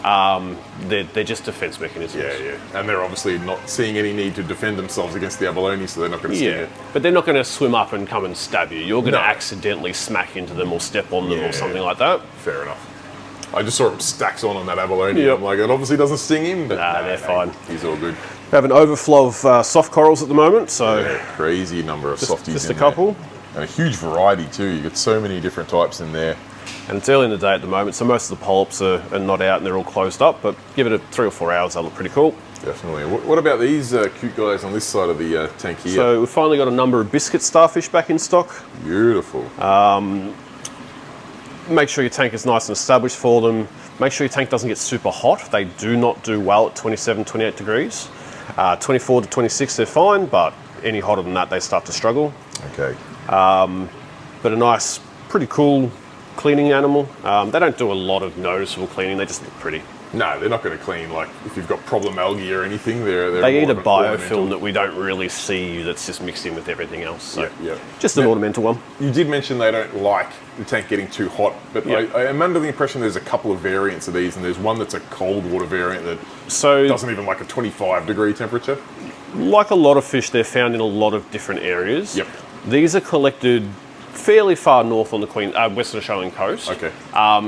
They're just defense mechanisms. Yeah, yeah. And they're obviously not seeing any need to defend themselves against the abalone, so they're not going to sting it. But they're not going to swim up and come and stab you. You're going to accidentally smack into them or step on them or something like that. Fair enough. I just saw him stacks on that abalone. I'm like, it obviously doesn't sting him, but they're fine. He's all good. We have an overflow of soft corals at the moment, so crazy number of softies. Just a couple. And a huge variety too. You've got so many different types in there. And it's early in the day at the moment, so most of the polyps are not out and they're all closed up, but give it 3 or 4 hours, they'll look pretty cool. Definitely. What about these cute guys on this side of the tank here? So we've finally got a number of biscuit starfish back in stock. Beautiful. Make sure your tank is nice and established for them. Make sure your tank doesn't get super hot. They do not do well at 27, 28 degrees. 24 to 26 they're fine, but any hotter than that they start to struggle. Okay. But a nice, pretty cool cleaning animal. They don't do a lot of noticeable cleaning, they just look pretty. No, they're not going to clean like if you've got problem algae or anything. They eat a biofilm that we don't really see that's just mixed in with everything else. So just an ornamental one. You did mention they don't like the tank getting too hot, but I am under the impression there's a couple of variants of these, and there's one that's a cold water variant that doesn't even like a 25 degree temperature. Like a lot of fish, they're found in a lot of different areas. Yep. These are collected fairly far north on the Western Australian coast. Okay.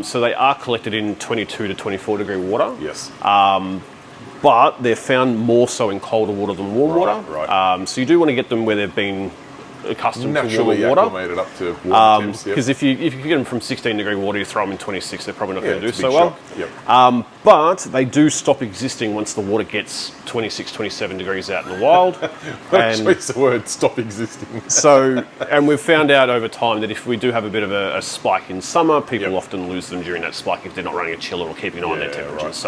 So they are collected in 22 to 24 degree water. Yes. But they're found more so in colder water than warm water. Right. So you do want to get them where they've been accustomed naturally to warmer water. Acclimated up to warm temps. Because if you get them from 16 degree water, you throw them in 26, they're probably not going to do so shock. well. Yep. But they do stop existing once the water gets 26, 27 degrees out in the wild. Actually, it's the word stop existing. And we've found out over time that if we do have a bit of a spike in summer, people often lose them during that spike if they're not running a chiller or keeping an eye on their temperatures.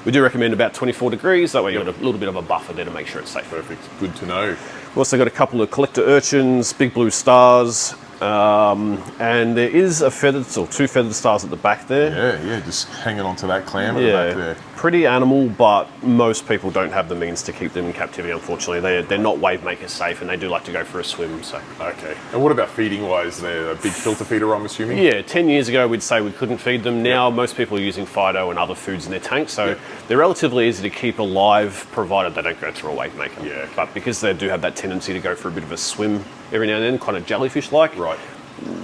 We do recommend about 24 degrees, that way you've got a little bit of a buffer there to make sure it's safe. Perfect, good to know. We've also got a couple of collector urchins, big blue stars, and there is a feathered, or 2 feathered stars at the back there. Yeah, just hanging on to that clam at the back there. Pretty animal, but most people don't have the means to keep them in captivity, unfortunately. They're not wave maker safe, and they do like to go for a swim. So. Okay. And what about feeding wise? They're a big filter feeder, I'm assuming? Yeah, 10 years ago we'd say we couldn't feed them. Now most people are using Fido and other foods in their tanks, so they're relatively easy to keep alive, provided they don't go through a wave maker. Yeah. But because they do have that tendency to go for a bit of a swim every now and then, kind of jellyfish-like,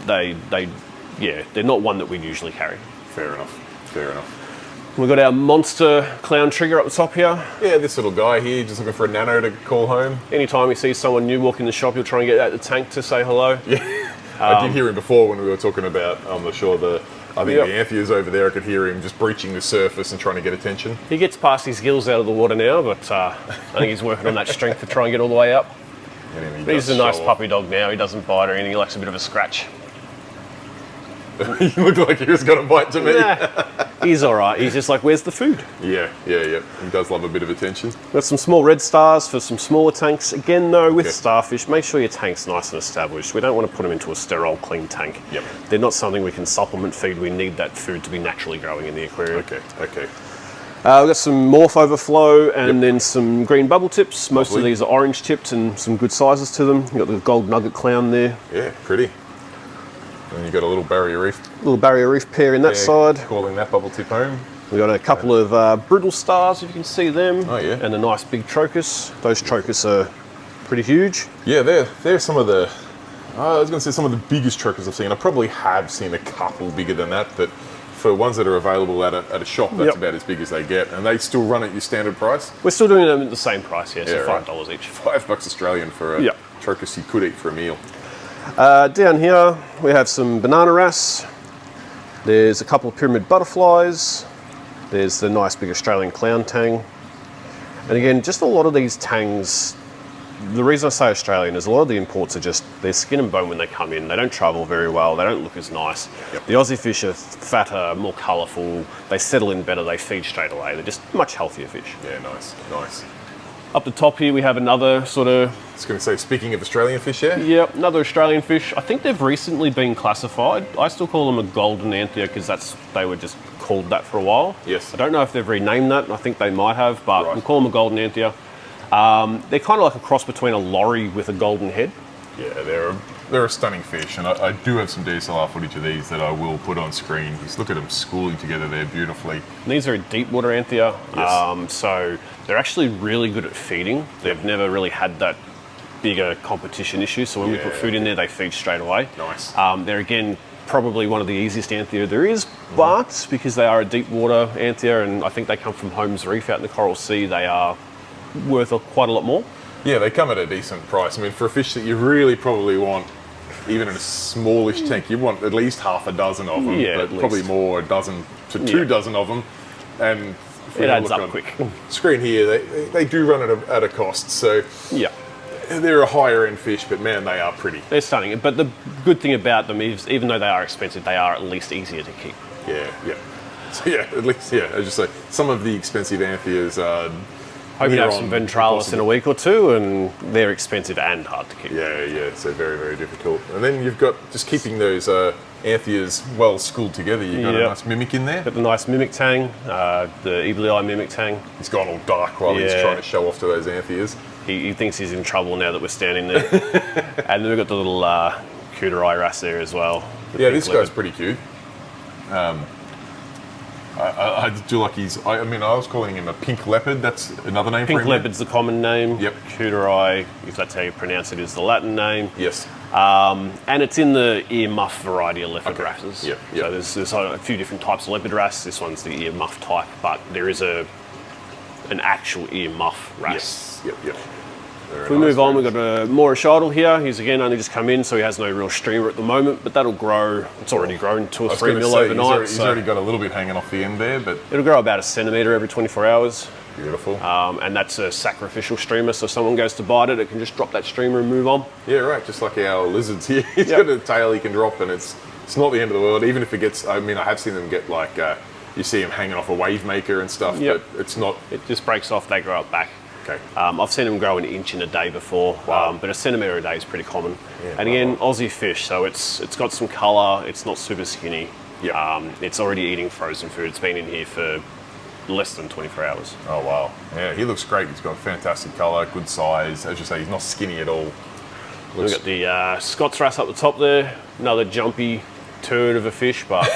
they're not one that we usually carry. Fair enough, fair enough. We've got our monster clown trigger up the top here. Yeah, this little guy here, just looking for a nano to call home. Anytime you see someone new walk in the shop, you'll try and get out the tank to say hello. Yeah, I did hear him before when we were talking about, I'm not sure, the Anthea's over there. I could hear him just breaching the surface and trying to get attention. He gets past his gills out of the water now, but I think he's working on that strength to try and get all the way up. Get him He's a nice puppy dog now. He doesn't bite or anything. He likes a bit of a scratch. You look like he was going to bite to me. Nah, he's all right. He's just like, where's the food? Yeah. He does love a bit of attention. Got some small red stars for some smaller tanks. Again, though, with starfish, make sure your tank's nice and established. We don't want to put them into a sterile, clean tank. Yep. They're not something we can supplement feed. We need that food to be naturally growing in the aquarium. Okay. We've got some morph overflow and then some green bubble tips. Most of these are orange tipped and some good sizes to them. You've got the gold nugget clown there. Yeah, pretty. And you've got a little barrier reef. Little barrier reef pair in that side. Calling that bubble tip home. We've got a couple of brittle stars, if you can see them. Oh, yeah. And a nice big trocus. Those trocus are pretty huge. Yeah, they're some of the, I was going to say some of the biggest trocus I've seen. I probably have seen a couple bigger than that, but for ones that are available at a shop, that's about as big as they get. And they still run at your standard price? We're still doing them at the same price, so $5 each. $5 Australian for a trocus you could eat for a meal. Down here we have some banana wrasse. There's a couple of pyramid butterflies. There's the nice big Australian clown tang. And again, just a lot of these tangs, the reason I say Australian is a lot of the imports are just, they're skin and bone when they come in. They don't travel very well. They don't look as nice. The Aussie fish are fatter, more colourful. They settle in better. They feed straight away. They're just much healthier fish. Yeah, nice. Up the top here we have another sort of... I was going to say, speaking of Australian fish here? Yep, another Australian fish. I think they've recently been classified. I still call them a golden anthea because they were just called that for a while. Yes. I don't know if they've renamed that. I think they might have, but I'm calling them a golden anthea. They're kind of like a cross between a lorry with a golden head. Yeah, they're a stunning fish, and I do have some DSLR footage of these that I will put on screen. Just look at them schooling together there beautifully. And these are a deep water anthea, Yes. so they're actually really good at feeding. They've never really had that bigger competition issue, so when we put food in there, they feed straight away. Nice. They're again probably one of the easiest anthea there is, but because they are a deep water anthea, and I think they come from Holmes Reef out in the Coral Sea, they are worth quite a lot more. Yeah, they come at a decent price. I mean, for a fish that you really probably want, even in a smallish tank, you want at least half a dozen of them, but probably more, a dozen to 2 dozen of them. And it adds up quick. Screen here, they do run at a cost, so they're a higher end fish, but man, they are pretty. They're stunning, but the good thing about them is, even though they are expensive, they are at least easier to keep. Yeah. So at least, as you say, some of the expensive antheas are... Hope you have some ventralis in a week or two, and they're expensive and hard to keep. Yeah, so very, very difficult. And then you've got just keeping those antheas well schooled together. You've got a nice mimic in there. Got the nice mimic tang, the eagle eye mimic tang. He's gone all dark while he's trying to show off to those antheas. He thinks he's in trouble now that we're standing there. And then we've got the little cooter eye wrasse there as well. Yeah, this guy's pretty cute. I do like I was calling him a pink leopard. That's another name for him. Pink leopard's the common name. Yep. Cooter eye, if that's how you pronounce it, is the Latin name. Yes. And it's in the ear muff variety of leopard wrasses. Yep. So there's a few different types of leopard wrasse. This one's the ear muff type, but there is an actual ear muff wrasse. Yep. If we move on, we've got a Mora Scheidel here. He's again only just come in, so he has no real streamer at the moment, but that'll grow. It's already grown 2 or 3 mil overnight. He's already got a little bit hanging off the end there, but... It'll grow about 1 centimetre every 24 hours. Beautiful. And that's a sacrificial streamer, so if someone goes to bite it, it can just drop that streamer and move on. Yeah, right, just like our lizards here. He's got a tail he can drop, and it's not the end of the world, even if it gets... I mean, I have seen them get like... you see them hanging off a wave maker and stuff, but it's not... It just breaks off, they grow up back. Okay. I've seen them grow 1 inch in a day before, but 1 centimetre a day is pretty common. Yeah, and again, Aussie fish, so it's got some colour, it's not super skinny. It's already eating frozen food. It's been in here for less than 24 hours. Oh, wow. Yeah, he looks great. He's got fantastic colour, good size. As you say, he's not skinny at all. We've got the Scots wrasse up the top there, another jumpy turd of a fish, but...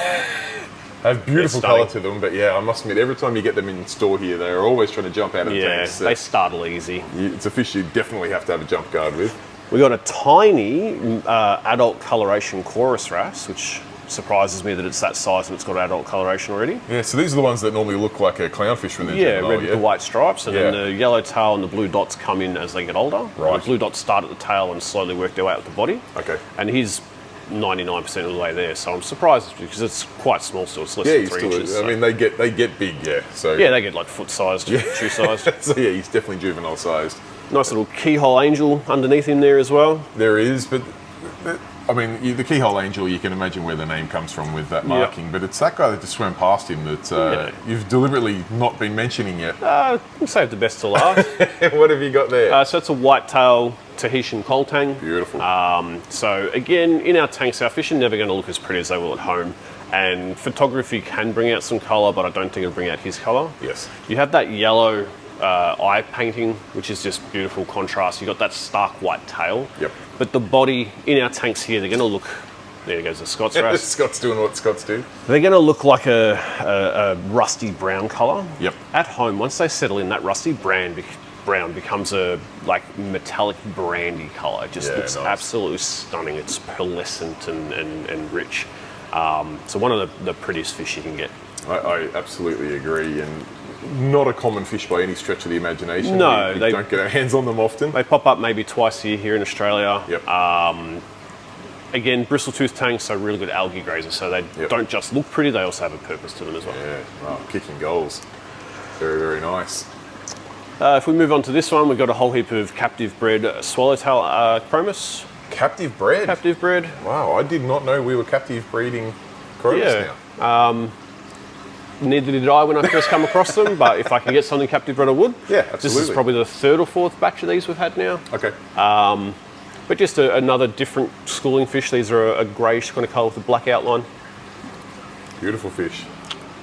Have beautiful colour to them, but I must admit, every time you get them in store here, they're always trying to jump out of the tanks. They startle easy. It's a fish you definitely have to have a jump guard with. We got a tiny adult coloration chorus wrasse, which surprises me that it's that size and it's got adult coloration already. Yeah, so these are the ones that normally look like a clownfish when they're juvenile, red with the white stripes, and then the yellow tail and the blue dots come in as they get older. Right. The blue dots start at the tail and slowly work their way up the body. Okay. And he's 99% of the way there, so I'm surprised because it's quite small still. It's less than 3 inches. I mean, they get big, So they get like foot sized, shoe sized. So he's definitely juvenile sized. Nice little keyhole angel underneath him there as well. There is, but I mean, the keyhole angel, you can imagine where the name comes from with that marking, but it's that guy that just swam past him that you've deliberately not been mentioning yet. We'll save the best to last. What have you got there? So it's a whitetail Tahitian coal tang. Beautiful. So again, in our tanks, our fish are never going to look as pretty as they will at home. And photography can bring out some colour, but I don't think it'll bring out his colour. Yes. You have that yellow eye painting, which is just beautiful contrast. You've got that stark white tail. Yep. But the body in our tanks here, they're going to look, there goes the Scots wrasse. Scott's doing what Scots do. They're going to look like a rusty brown colour. Yep. At home, once they settle in, that rusty brown becomes a like metallic brandy colour. It just looks absolutely stunning. It's pearlescent and rich. So one of the prettiest fish you can get. I absolutely agree, and not a common fish by any stretch of the imagination. No, we don't get our hands on them often. They pop up maybe twice a year here in Australia. Yep. Again, bristletooth tanks, so really good algae grazers, so they don't just look pretty, they also have a purpose to them as well. Yeah, wow, kicking goals. Very, very nice. If we move on to this one, we've got a whole heap of captive bred swallowtail chromis. Captive bred? Captive bred. Wow, I did not know we were captive breeding chromis now. Neither did I when I first come across them, but if I can get something captive bred, I would. Yeah, absolutely. This is probably the third or fourth batch of these we've had now. Okay. But just another different schooling fish. These are a greyish kind of colour with a black outline. Beautiful fish.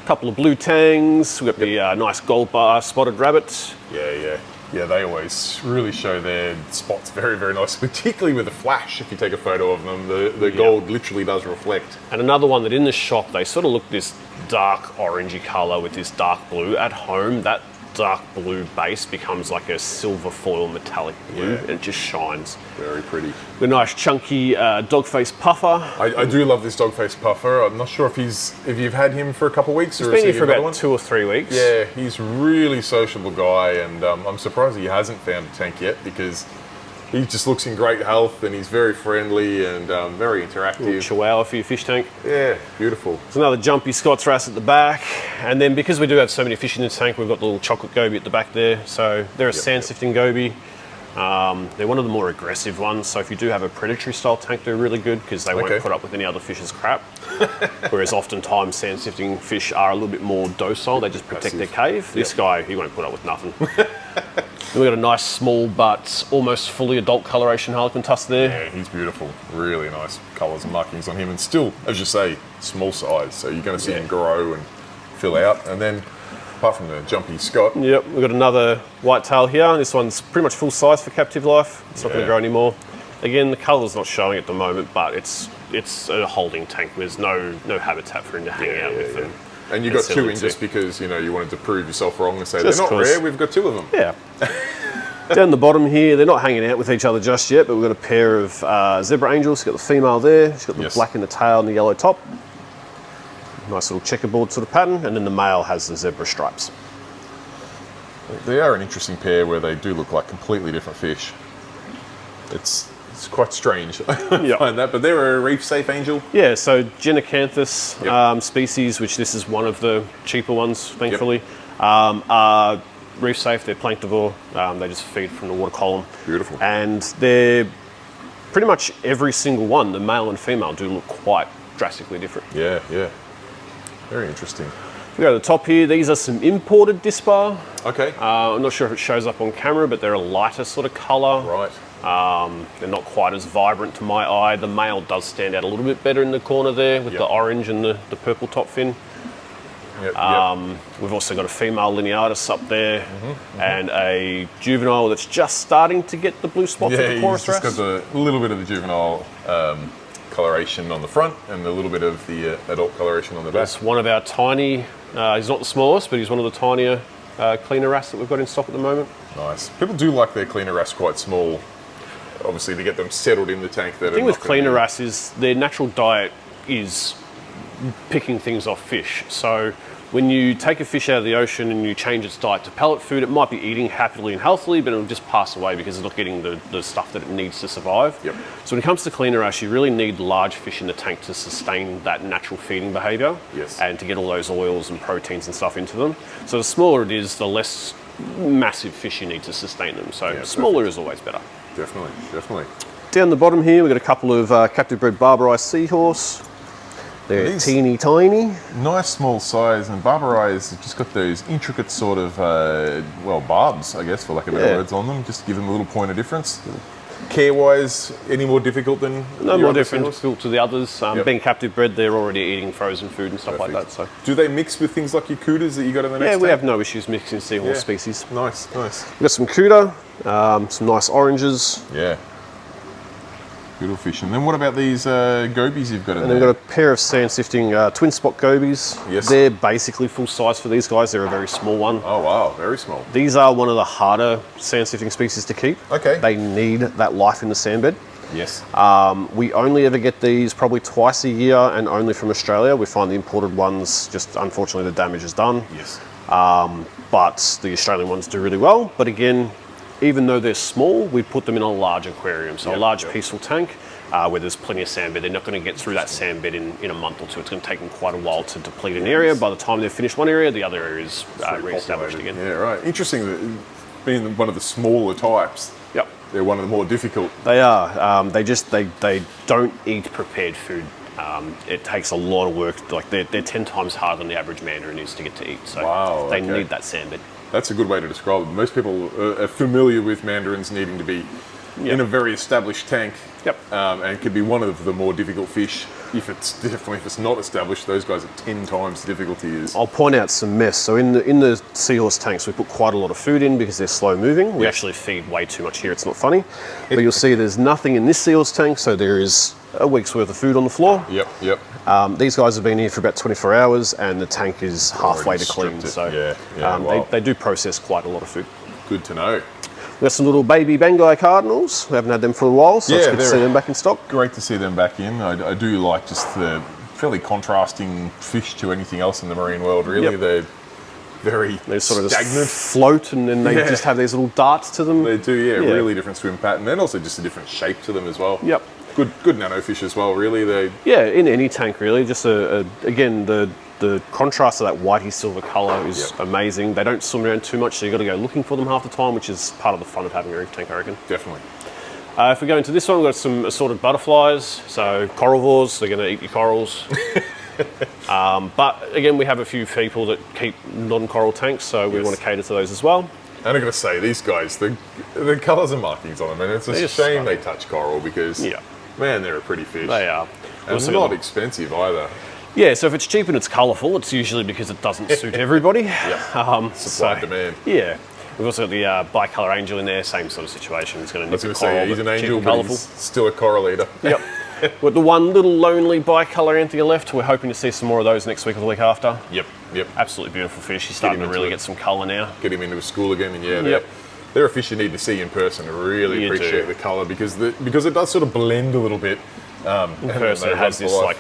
A couple of blue tangs. We've got the nice gold bar spotted rabbit. Yeah, they always really show their spots very, very nice, particularly with a flash. If you take a photo of them, the gold literally does reflect. And another one that in the shop, they sort of look this dark orangey colour with this dark blue. At home, that dark blue base becomes like a silver foil metallic blue, and it just shines. Very pretty. The nice chunky dog-face puffer. I do love this dog-face puffer. I'm not sure if you've had him for a couple of weeks. He's been here for about 2 or 3 weeks. Yeah, he's a really sociable guy, and I'm surprised he hasn't found a tank yet, because he just looks in great health, and he's very friendly and very interactive. Little chihuahua for your fish tank. Yeah, beautiful. There's another jumpy Scots wrasse at the back, and then because we do have so many fish in the tank, we've got the little chocolate goby at the back there. So they're a sand sifting goby. They're one of the more aggressive ones, so if you do have a predatory style tank, they're really good because they won't put up with any other fish's crap. Whereas oftentimes sand sifting fish are a little bit more docile, they just protect their cave. This guy, he won't put up with nothing. Then we've got a nice small but almost fully adult coloration harlequin tusk there. Yeah, he's beautiful. Really nice colours and markings on him, and still, as you say, small size, so you're going to see him grow and fill out. And then apart from the jumpy Scott. Yep, we've got another whitetail here. This one's pretty much full size for captive life. It's not going to grow anymore. Again, the colour's not showing at the moment, but it's a holding tank. There's no habitat for him to hang out with them. And you got two in just because, you know, you wanted to prove yourself wrong and say they're not rare, we've got 2 of them. Yeah. Down the bottom here, they're not hanging out with each other just yet, but we've got a pair of zebra angels. She's got the female there. She's got the black in the tail and the yellow top. Nice little checkerboard sort of pattern, and then the male has the zebra stripes. They are an interesting pair where they do look like completely different fish. It's quite strange, I find that, but they're a reef safe angel. Yeah, so Genecanthus species, which this is one of the cheaper ones, thankfully, are reef safe. They're planktivore. They just feed from the water column. Beautiful. And they're pretty much every single one, the male and female, do look quite drastically different. Yeah. Very interesting. We go to the top here. These are some imported dispar. Okay. I'm not sure if it shows up on camera, but they're a lighter sort of colour. Right. They're not quite as vibrant to my eye. The male does stand out a little bit better in the corner there with the orange and the purple top fin. We've also got a female lineatus up there and a juvenile that's just starting to get the blue spots of the chorus wrasse. He's just got a little bit of the juvenile coloration on the front and a little bit of the adult coloration on the back. That's one of our tiny, he's not the smallest, but he's one of the tinier cleaner wrasse that we've got in stock at the moment. Nice. People do like their cleaner wrasse quite small, obviously, to get them settled in the tank. The thing with cleaner wrasse is their natural diet is picking things off fish. So when you take a fish out of the ocean and you change its diet to pellet food, it might be eating happily and healthily, but it'll just pass away because it's not getting the stuff that it needs to survive. So when it comes to cleaner wrasse, you really need large fish in the tank to sustain that natural feeding behaviour and to get all those oils and proteins and stuff into them. So the smaller it is, the less massive fish you need to sustain them. So Yeah, smaller perfect. is always better. Definitely, definitely. Down the bottom here, we've got a couple of captive bred barber-eye seahorse. They're These- teeny tiny. Nice small size, and barber eyes have just got those intricate sort of, well, barbs, I guess, for lack of better Yeah. words on them. Just to give them a little point of difference. Care-wise, any more difficult than No your more other different seals? to the others. Yep. Being captive bred, they're already eating frozen food and stuff like that. Perfect. So Do they mix with things like your cooters that you got in the next yeah, we tank? have no issues mixing seahorse Yeah. species. Nice, nice. We've got some cooter, some nice oranges, Yeah. Good fish. And then what about these gobies you've got in and there? then we've got a pair of sand sifting twin spot gobies. Yes. They're basically full size for these guys. They're a very small one. Oh wow, very small. These are one of the harder sand sifting species to keep. Okay. They need that life in the sand bed. Yes. We only ever get these probably twice a year and only from Australia. We find the imported ones, just unfortunately the damage is done. Yes. But the Australian ones do really well. But again, even though they're small, we put them in a large aquarium. So Yep, a large yep. peaceful tank where there's plenty of sand bed. They're not going to get through that sand bed in a month or two. It's going to take them quite a while to deplete an area. By the time they've finished one area, the other area is re-established again. Yeah, right. Interesting that being one of the smaller types, Yep. they're one of the more difficult. They are. They don't eat prepared food. It takes a lot of work. Like they're 10 times harder than the average mandarin is to get to eat. So Wow, they okay. need that sand bed. That's a good way to describe it. Most people are familiar with mandarins needing to be in a very established tank. Yep. And could be one of the more difficult fish. If it's not established, those guys are 10 times the difficulty is. I'll point out some mess. So in the seahorse tanks, we put quite a lot of food in because they're slow moving. We Yes. actually feed way too much here. It's not funny. But you'll see there's nothing in this seahorse tank, so there is a week's worth of food on the floor. Yep, yep. These guys have been here for about 24 hours, and the tank is halfway Already to clean. stripped it. So Yeah, wow. they do process quite a lot of food. Good to know. We've got some little baby Bengai cardinals. We haven't had them for a while, so it's Yeah, good to they're- see them back in stock. Great to see them back in. I do like just the fairly contrasting fish to anything else in the marine world, really. Yep. They're very They sort of stagnant. just float, and then they Yeah. just have these little darts to them. They do, yeah, Yeah. really different swim pattern, and also just a different shape to them as well. Yep. Good nano fish as well, really. They Yeah, in any tank really. Just again the contrast of that whitey silver colour is Yep. amazing. They don't swim around too much, so you've got to go looking for them half the time, which is part of the fun of having a reef tank, I reckon. definitely. If we go into this one, we've got some assorted butterflies, so coralvores. They're going to eat your corals. But again, we have a few people that keep non-coral tanks, so we Yes. want to cater to those as well. And I'm going to say, these guys, the colours and markings on them, and it's a They're shame stunning. they touch coral because, Yeah. man, they're a pretty fish. They are. And Also not got- expensive either. Yeah, so if it's cheap and it's colourful, it's usually because it doesn't suit everybody. Yeah. Supply and demand. Yeah. We've also got the bicolour angel in there, same sort of situation. It's going to I was nip going to a coral, say, he's but an cheap angel, and but colourful. he's still a coral eater. Yep. With the one little lonely bicolour anther left, we're hoping to see some more of those next week or the week after. Yep, yep. Absolutely beautiful fish. He's starting him to really into it. get some colour now. Get him into a school again, and yeah, Yep. they're a fish you need to see in person to really You appreciate do. the colour because it does sort of blend a little bit. In person, it has this like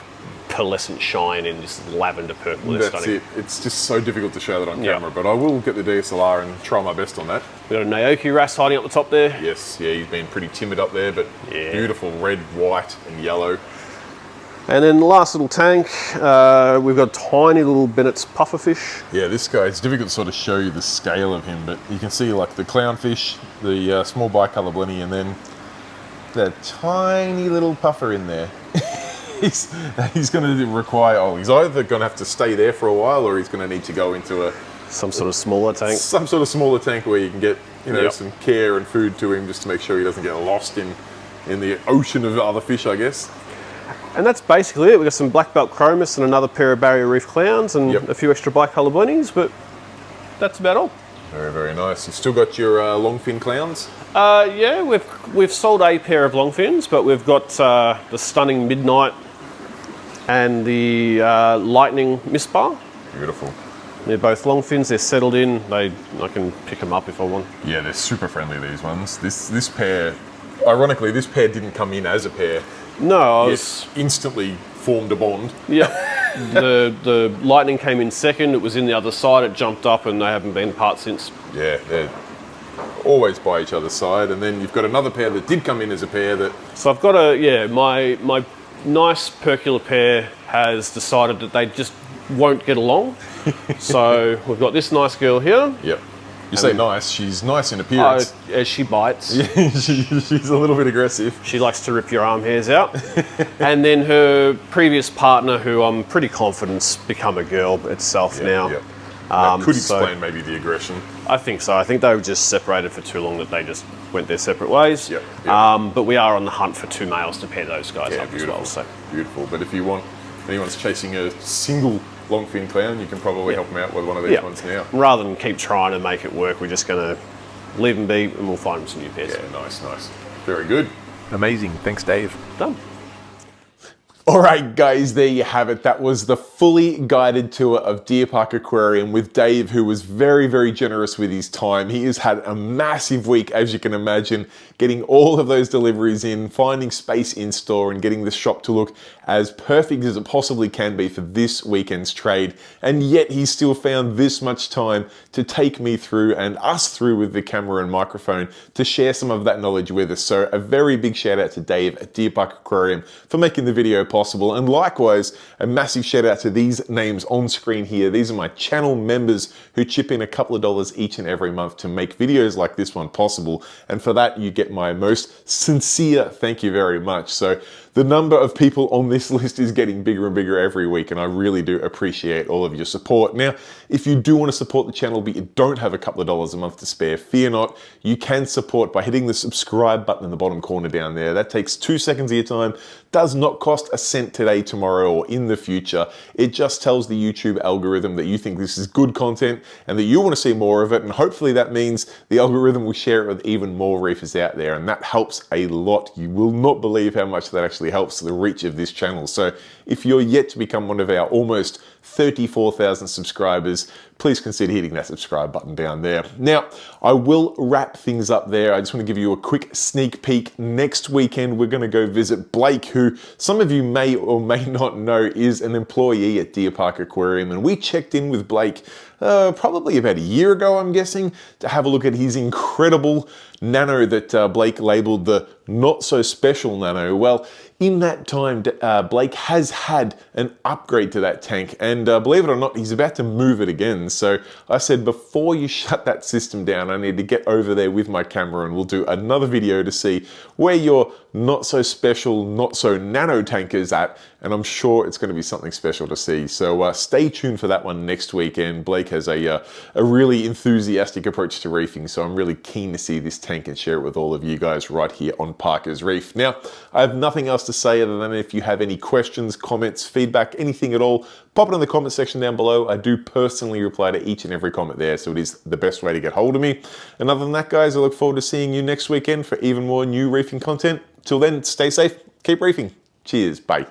pearlescent shine and just lavender purple. It's That's stunning. it. It's just so difficult to show that on Yeah. camera, but I will get the DSLR and try my best on that. We've got a Naoki wrasse hiding up the top there. Yes, yeah, he's been pretty timid up there, but Yeah. beautiful red, white, and yellow. And then the last little tank, we've got tiny little Bennett's pufferfish. Yeah, this guy, it's difficult to sort of show you the scale of him, but you can see like the clownfish, the small bicolour blenny, and then that tiny little puffer in there. he's going to require, he's either going to have to stay there for a while or he's going to need to go into Some sort of smaller tank. some sort of smaller tank where you can get, Yep. some care and food to him just to make sure he doesn't get lost in the ocean of other fish, I guess. And that's basically it. We've got some black belt chromis and another pair of barrier reef clowns and Yep. a few extra bicolour blennies, but that's about all. Very, very nice. You've still got your longfin clowns? Yeah, we've sold a pair of longfins, but we've got the stunning Midnight and the Lightning Mistbar. Beautiful. They're both longfins. They're settled in. I can pick them up if I want. Yeah, they're super friendly, these ones. This pair, ironically, this pair didn't come in as a pair. No, I was. Yes, instantly formed a bond. Yeah. The Lightning came in second. It was in the other side. It jumped up, and they haven't been apart since. Yeah, they're always by each other's side. And then you've got another pair that did come in as a pair that, So I've got my nice percular pair has decided that they just won't get along. So we've got this nice girl here, yep, You say nice, she's nice in appearance. She bites. Yeah, she's a little bit aggressive. She likes to rip your arm hairs out. And then her previous partner, who I'm pretty confident's become a girl itself now. Yep. That could explain maybe the aggression. I think so. I think they were just separated for too long that they just went their separate ways. Yep. But we are on the hunt for 2 males to pair those guys up beautiful. as well. So. Beautiful. But if you want, anyone's chasing a single longfin clown, you can probably help them out with one of these ones now. Rather than keep trying to make it work, we're just going to leave them be and we'll find them some new pairs. Yeah, nice. Very good. Amazing. Thanks, Dave. Done. All right, guys, there you have it. That was the fully guided tour of Deer Park Aquarium with Dave, who was very, very generous with his time. He has had a massive week, as you can imagine, getting all of those deliveries in, finding space in store and getting the shop to look as perfect as it possibly can be for this weekend's trade. And yet he still found this much time to take me through and us through with the camera and microphone to share some of that knowledge with us. So a very big shout out to Dave at Deer Park Aquarium for making the video possible. And likewise, a massive shout out to these names on screen here. These are my channel members who chip in a couple of dollars each and every month to make videos like this one possible. And for that, you get my most sincere thank you very much. So the number of people on this list is getting bigger and bigger every week, and I really do appreciate all of your support. Now, if you do want to support the channel, but you don't have a couple of dollars a month to spare, fear not. You can support by hitting the subscribe button in the bottom corner down there. That takes 2 seconds of your time, does not cost a cent today, tomorrow, or in the future. It just tells the YouTube algorithm that you think this is good content and that you want to see more of it, and hopefully that means the algorithm will share it with even more reefers out there, and that helps a lot. You will not believe how much that actually helps the reach of this channel. So if you're yet to become one of our almost 34,000 subscribers, please consider hitting that subscribe button down there. Now, I will wrap things up there. I just want to give you a quick sneak peek. Next weekend, we're going to go visit Blake, who some of you may or may not know is an employee at Deer Park Aquarium. And we checked in with Blake probably about a year ago, I'm guessing, to have a look at his incredible nano that Blake labeled the not so special nano. Well, in that time, Blake has had an upgrade to that tank, and believe it or not, he's about to move it again. So I said, before you shut that system down, I need to get over there with my camera and we'll do another video to see where your not so special, not so nano tank is at, and I'm sure it's going to be something special to see. So stay tuned for that one next weekend. Blake has a really enthusiastic approach to reefing, so I'm really keen to see this tank and share it with all of you guys right here on Parker's Reef. Now, I have nothing else to say other than if you have any questions, comments, feedback, anything at all, pop it in the comment section down below. I do personally reply to each and every comment there, so it is the best way to get hold of me. And other than that, guys, I look forward to seeing you next weekend for even more new reefing content. Till then, stay safe, keep reefing. Cheers, bye.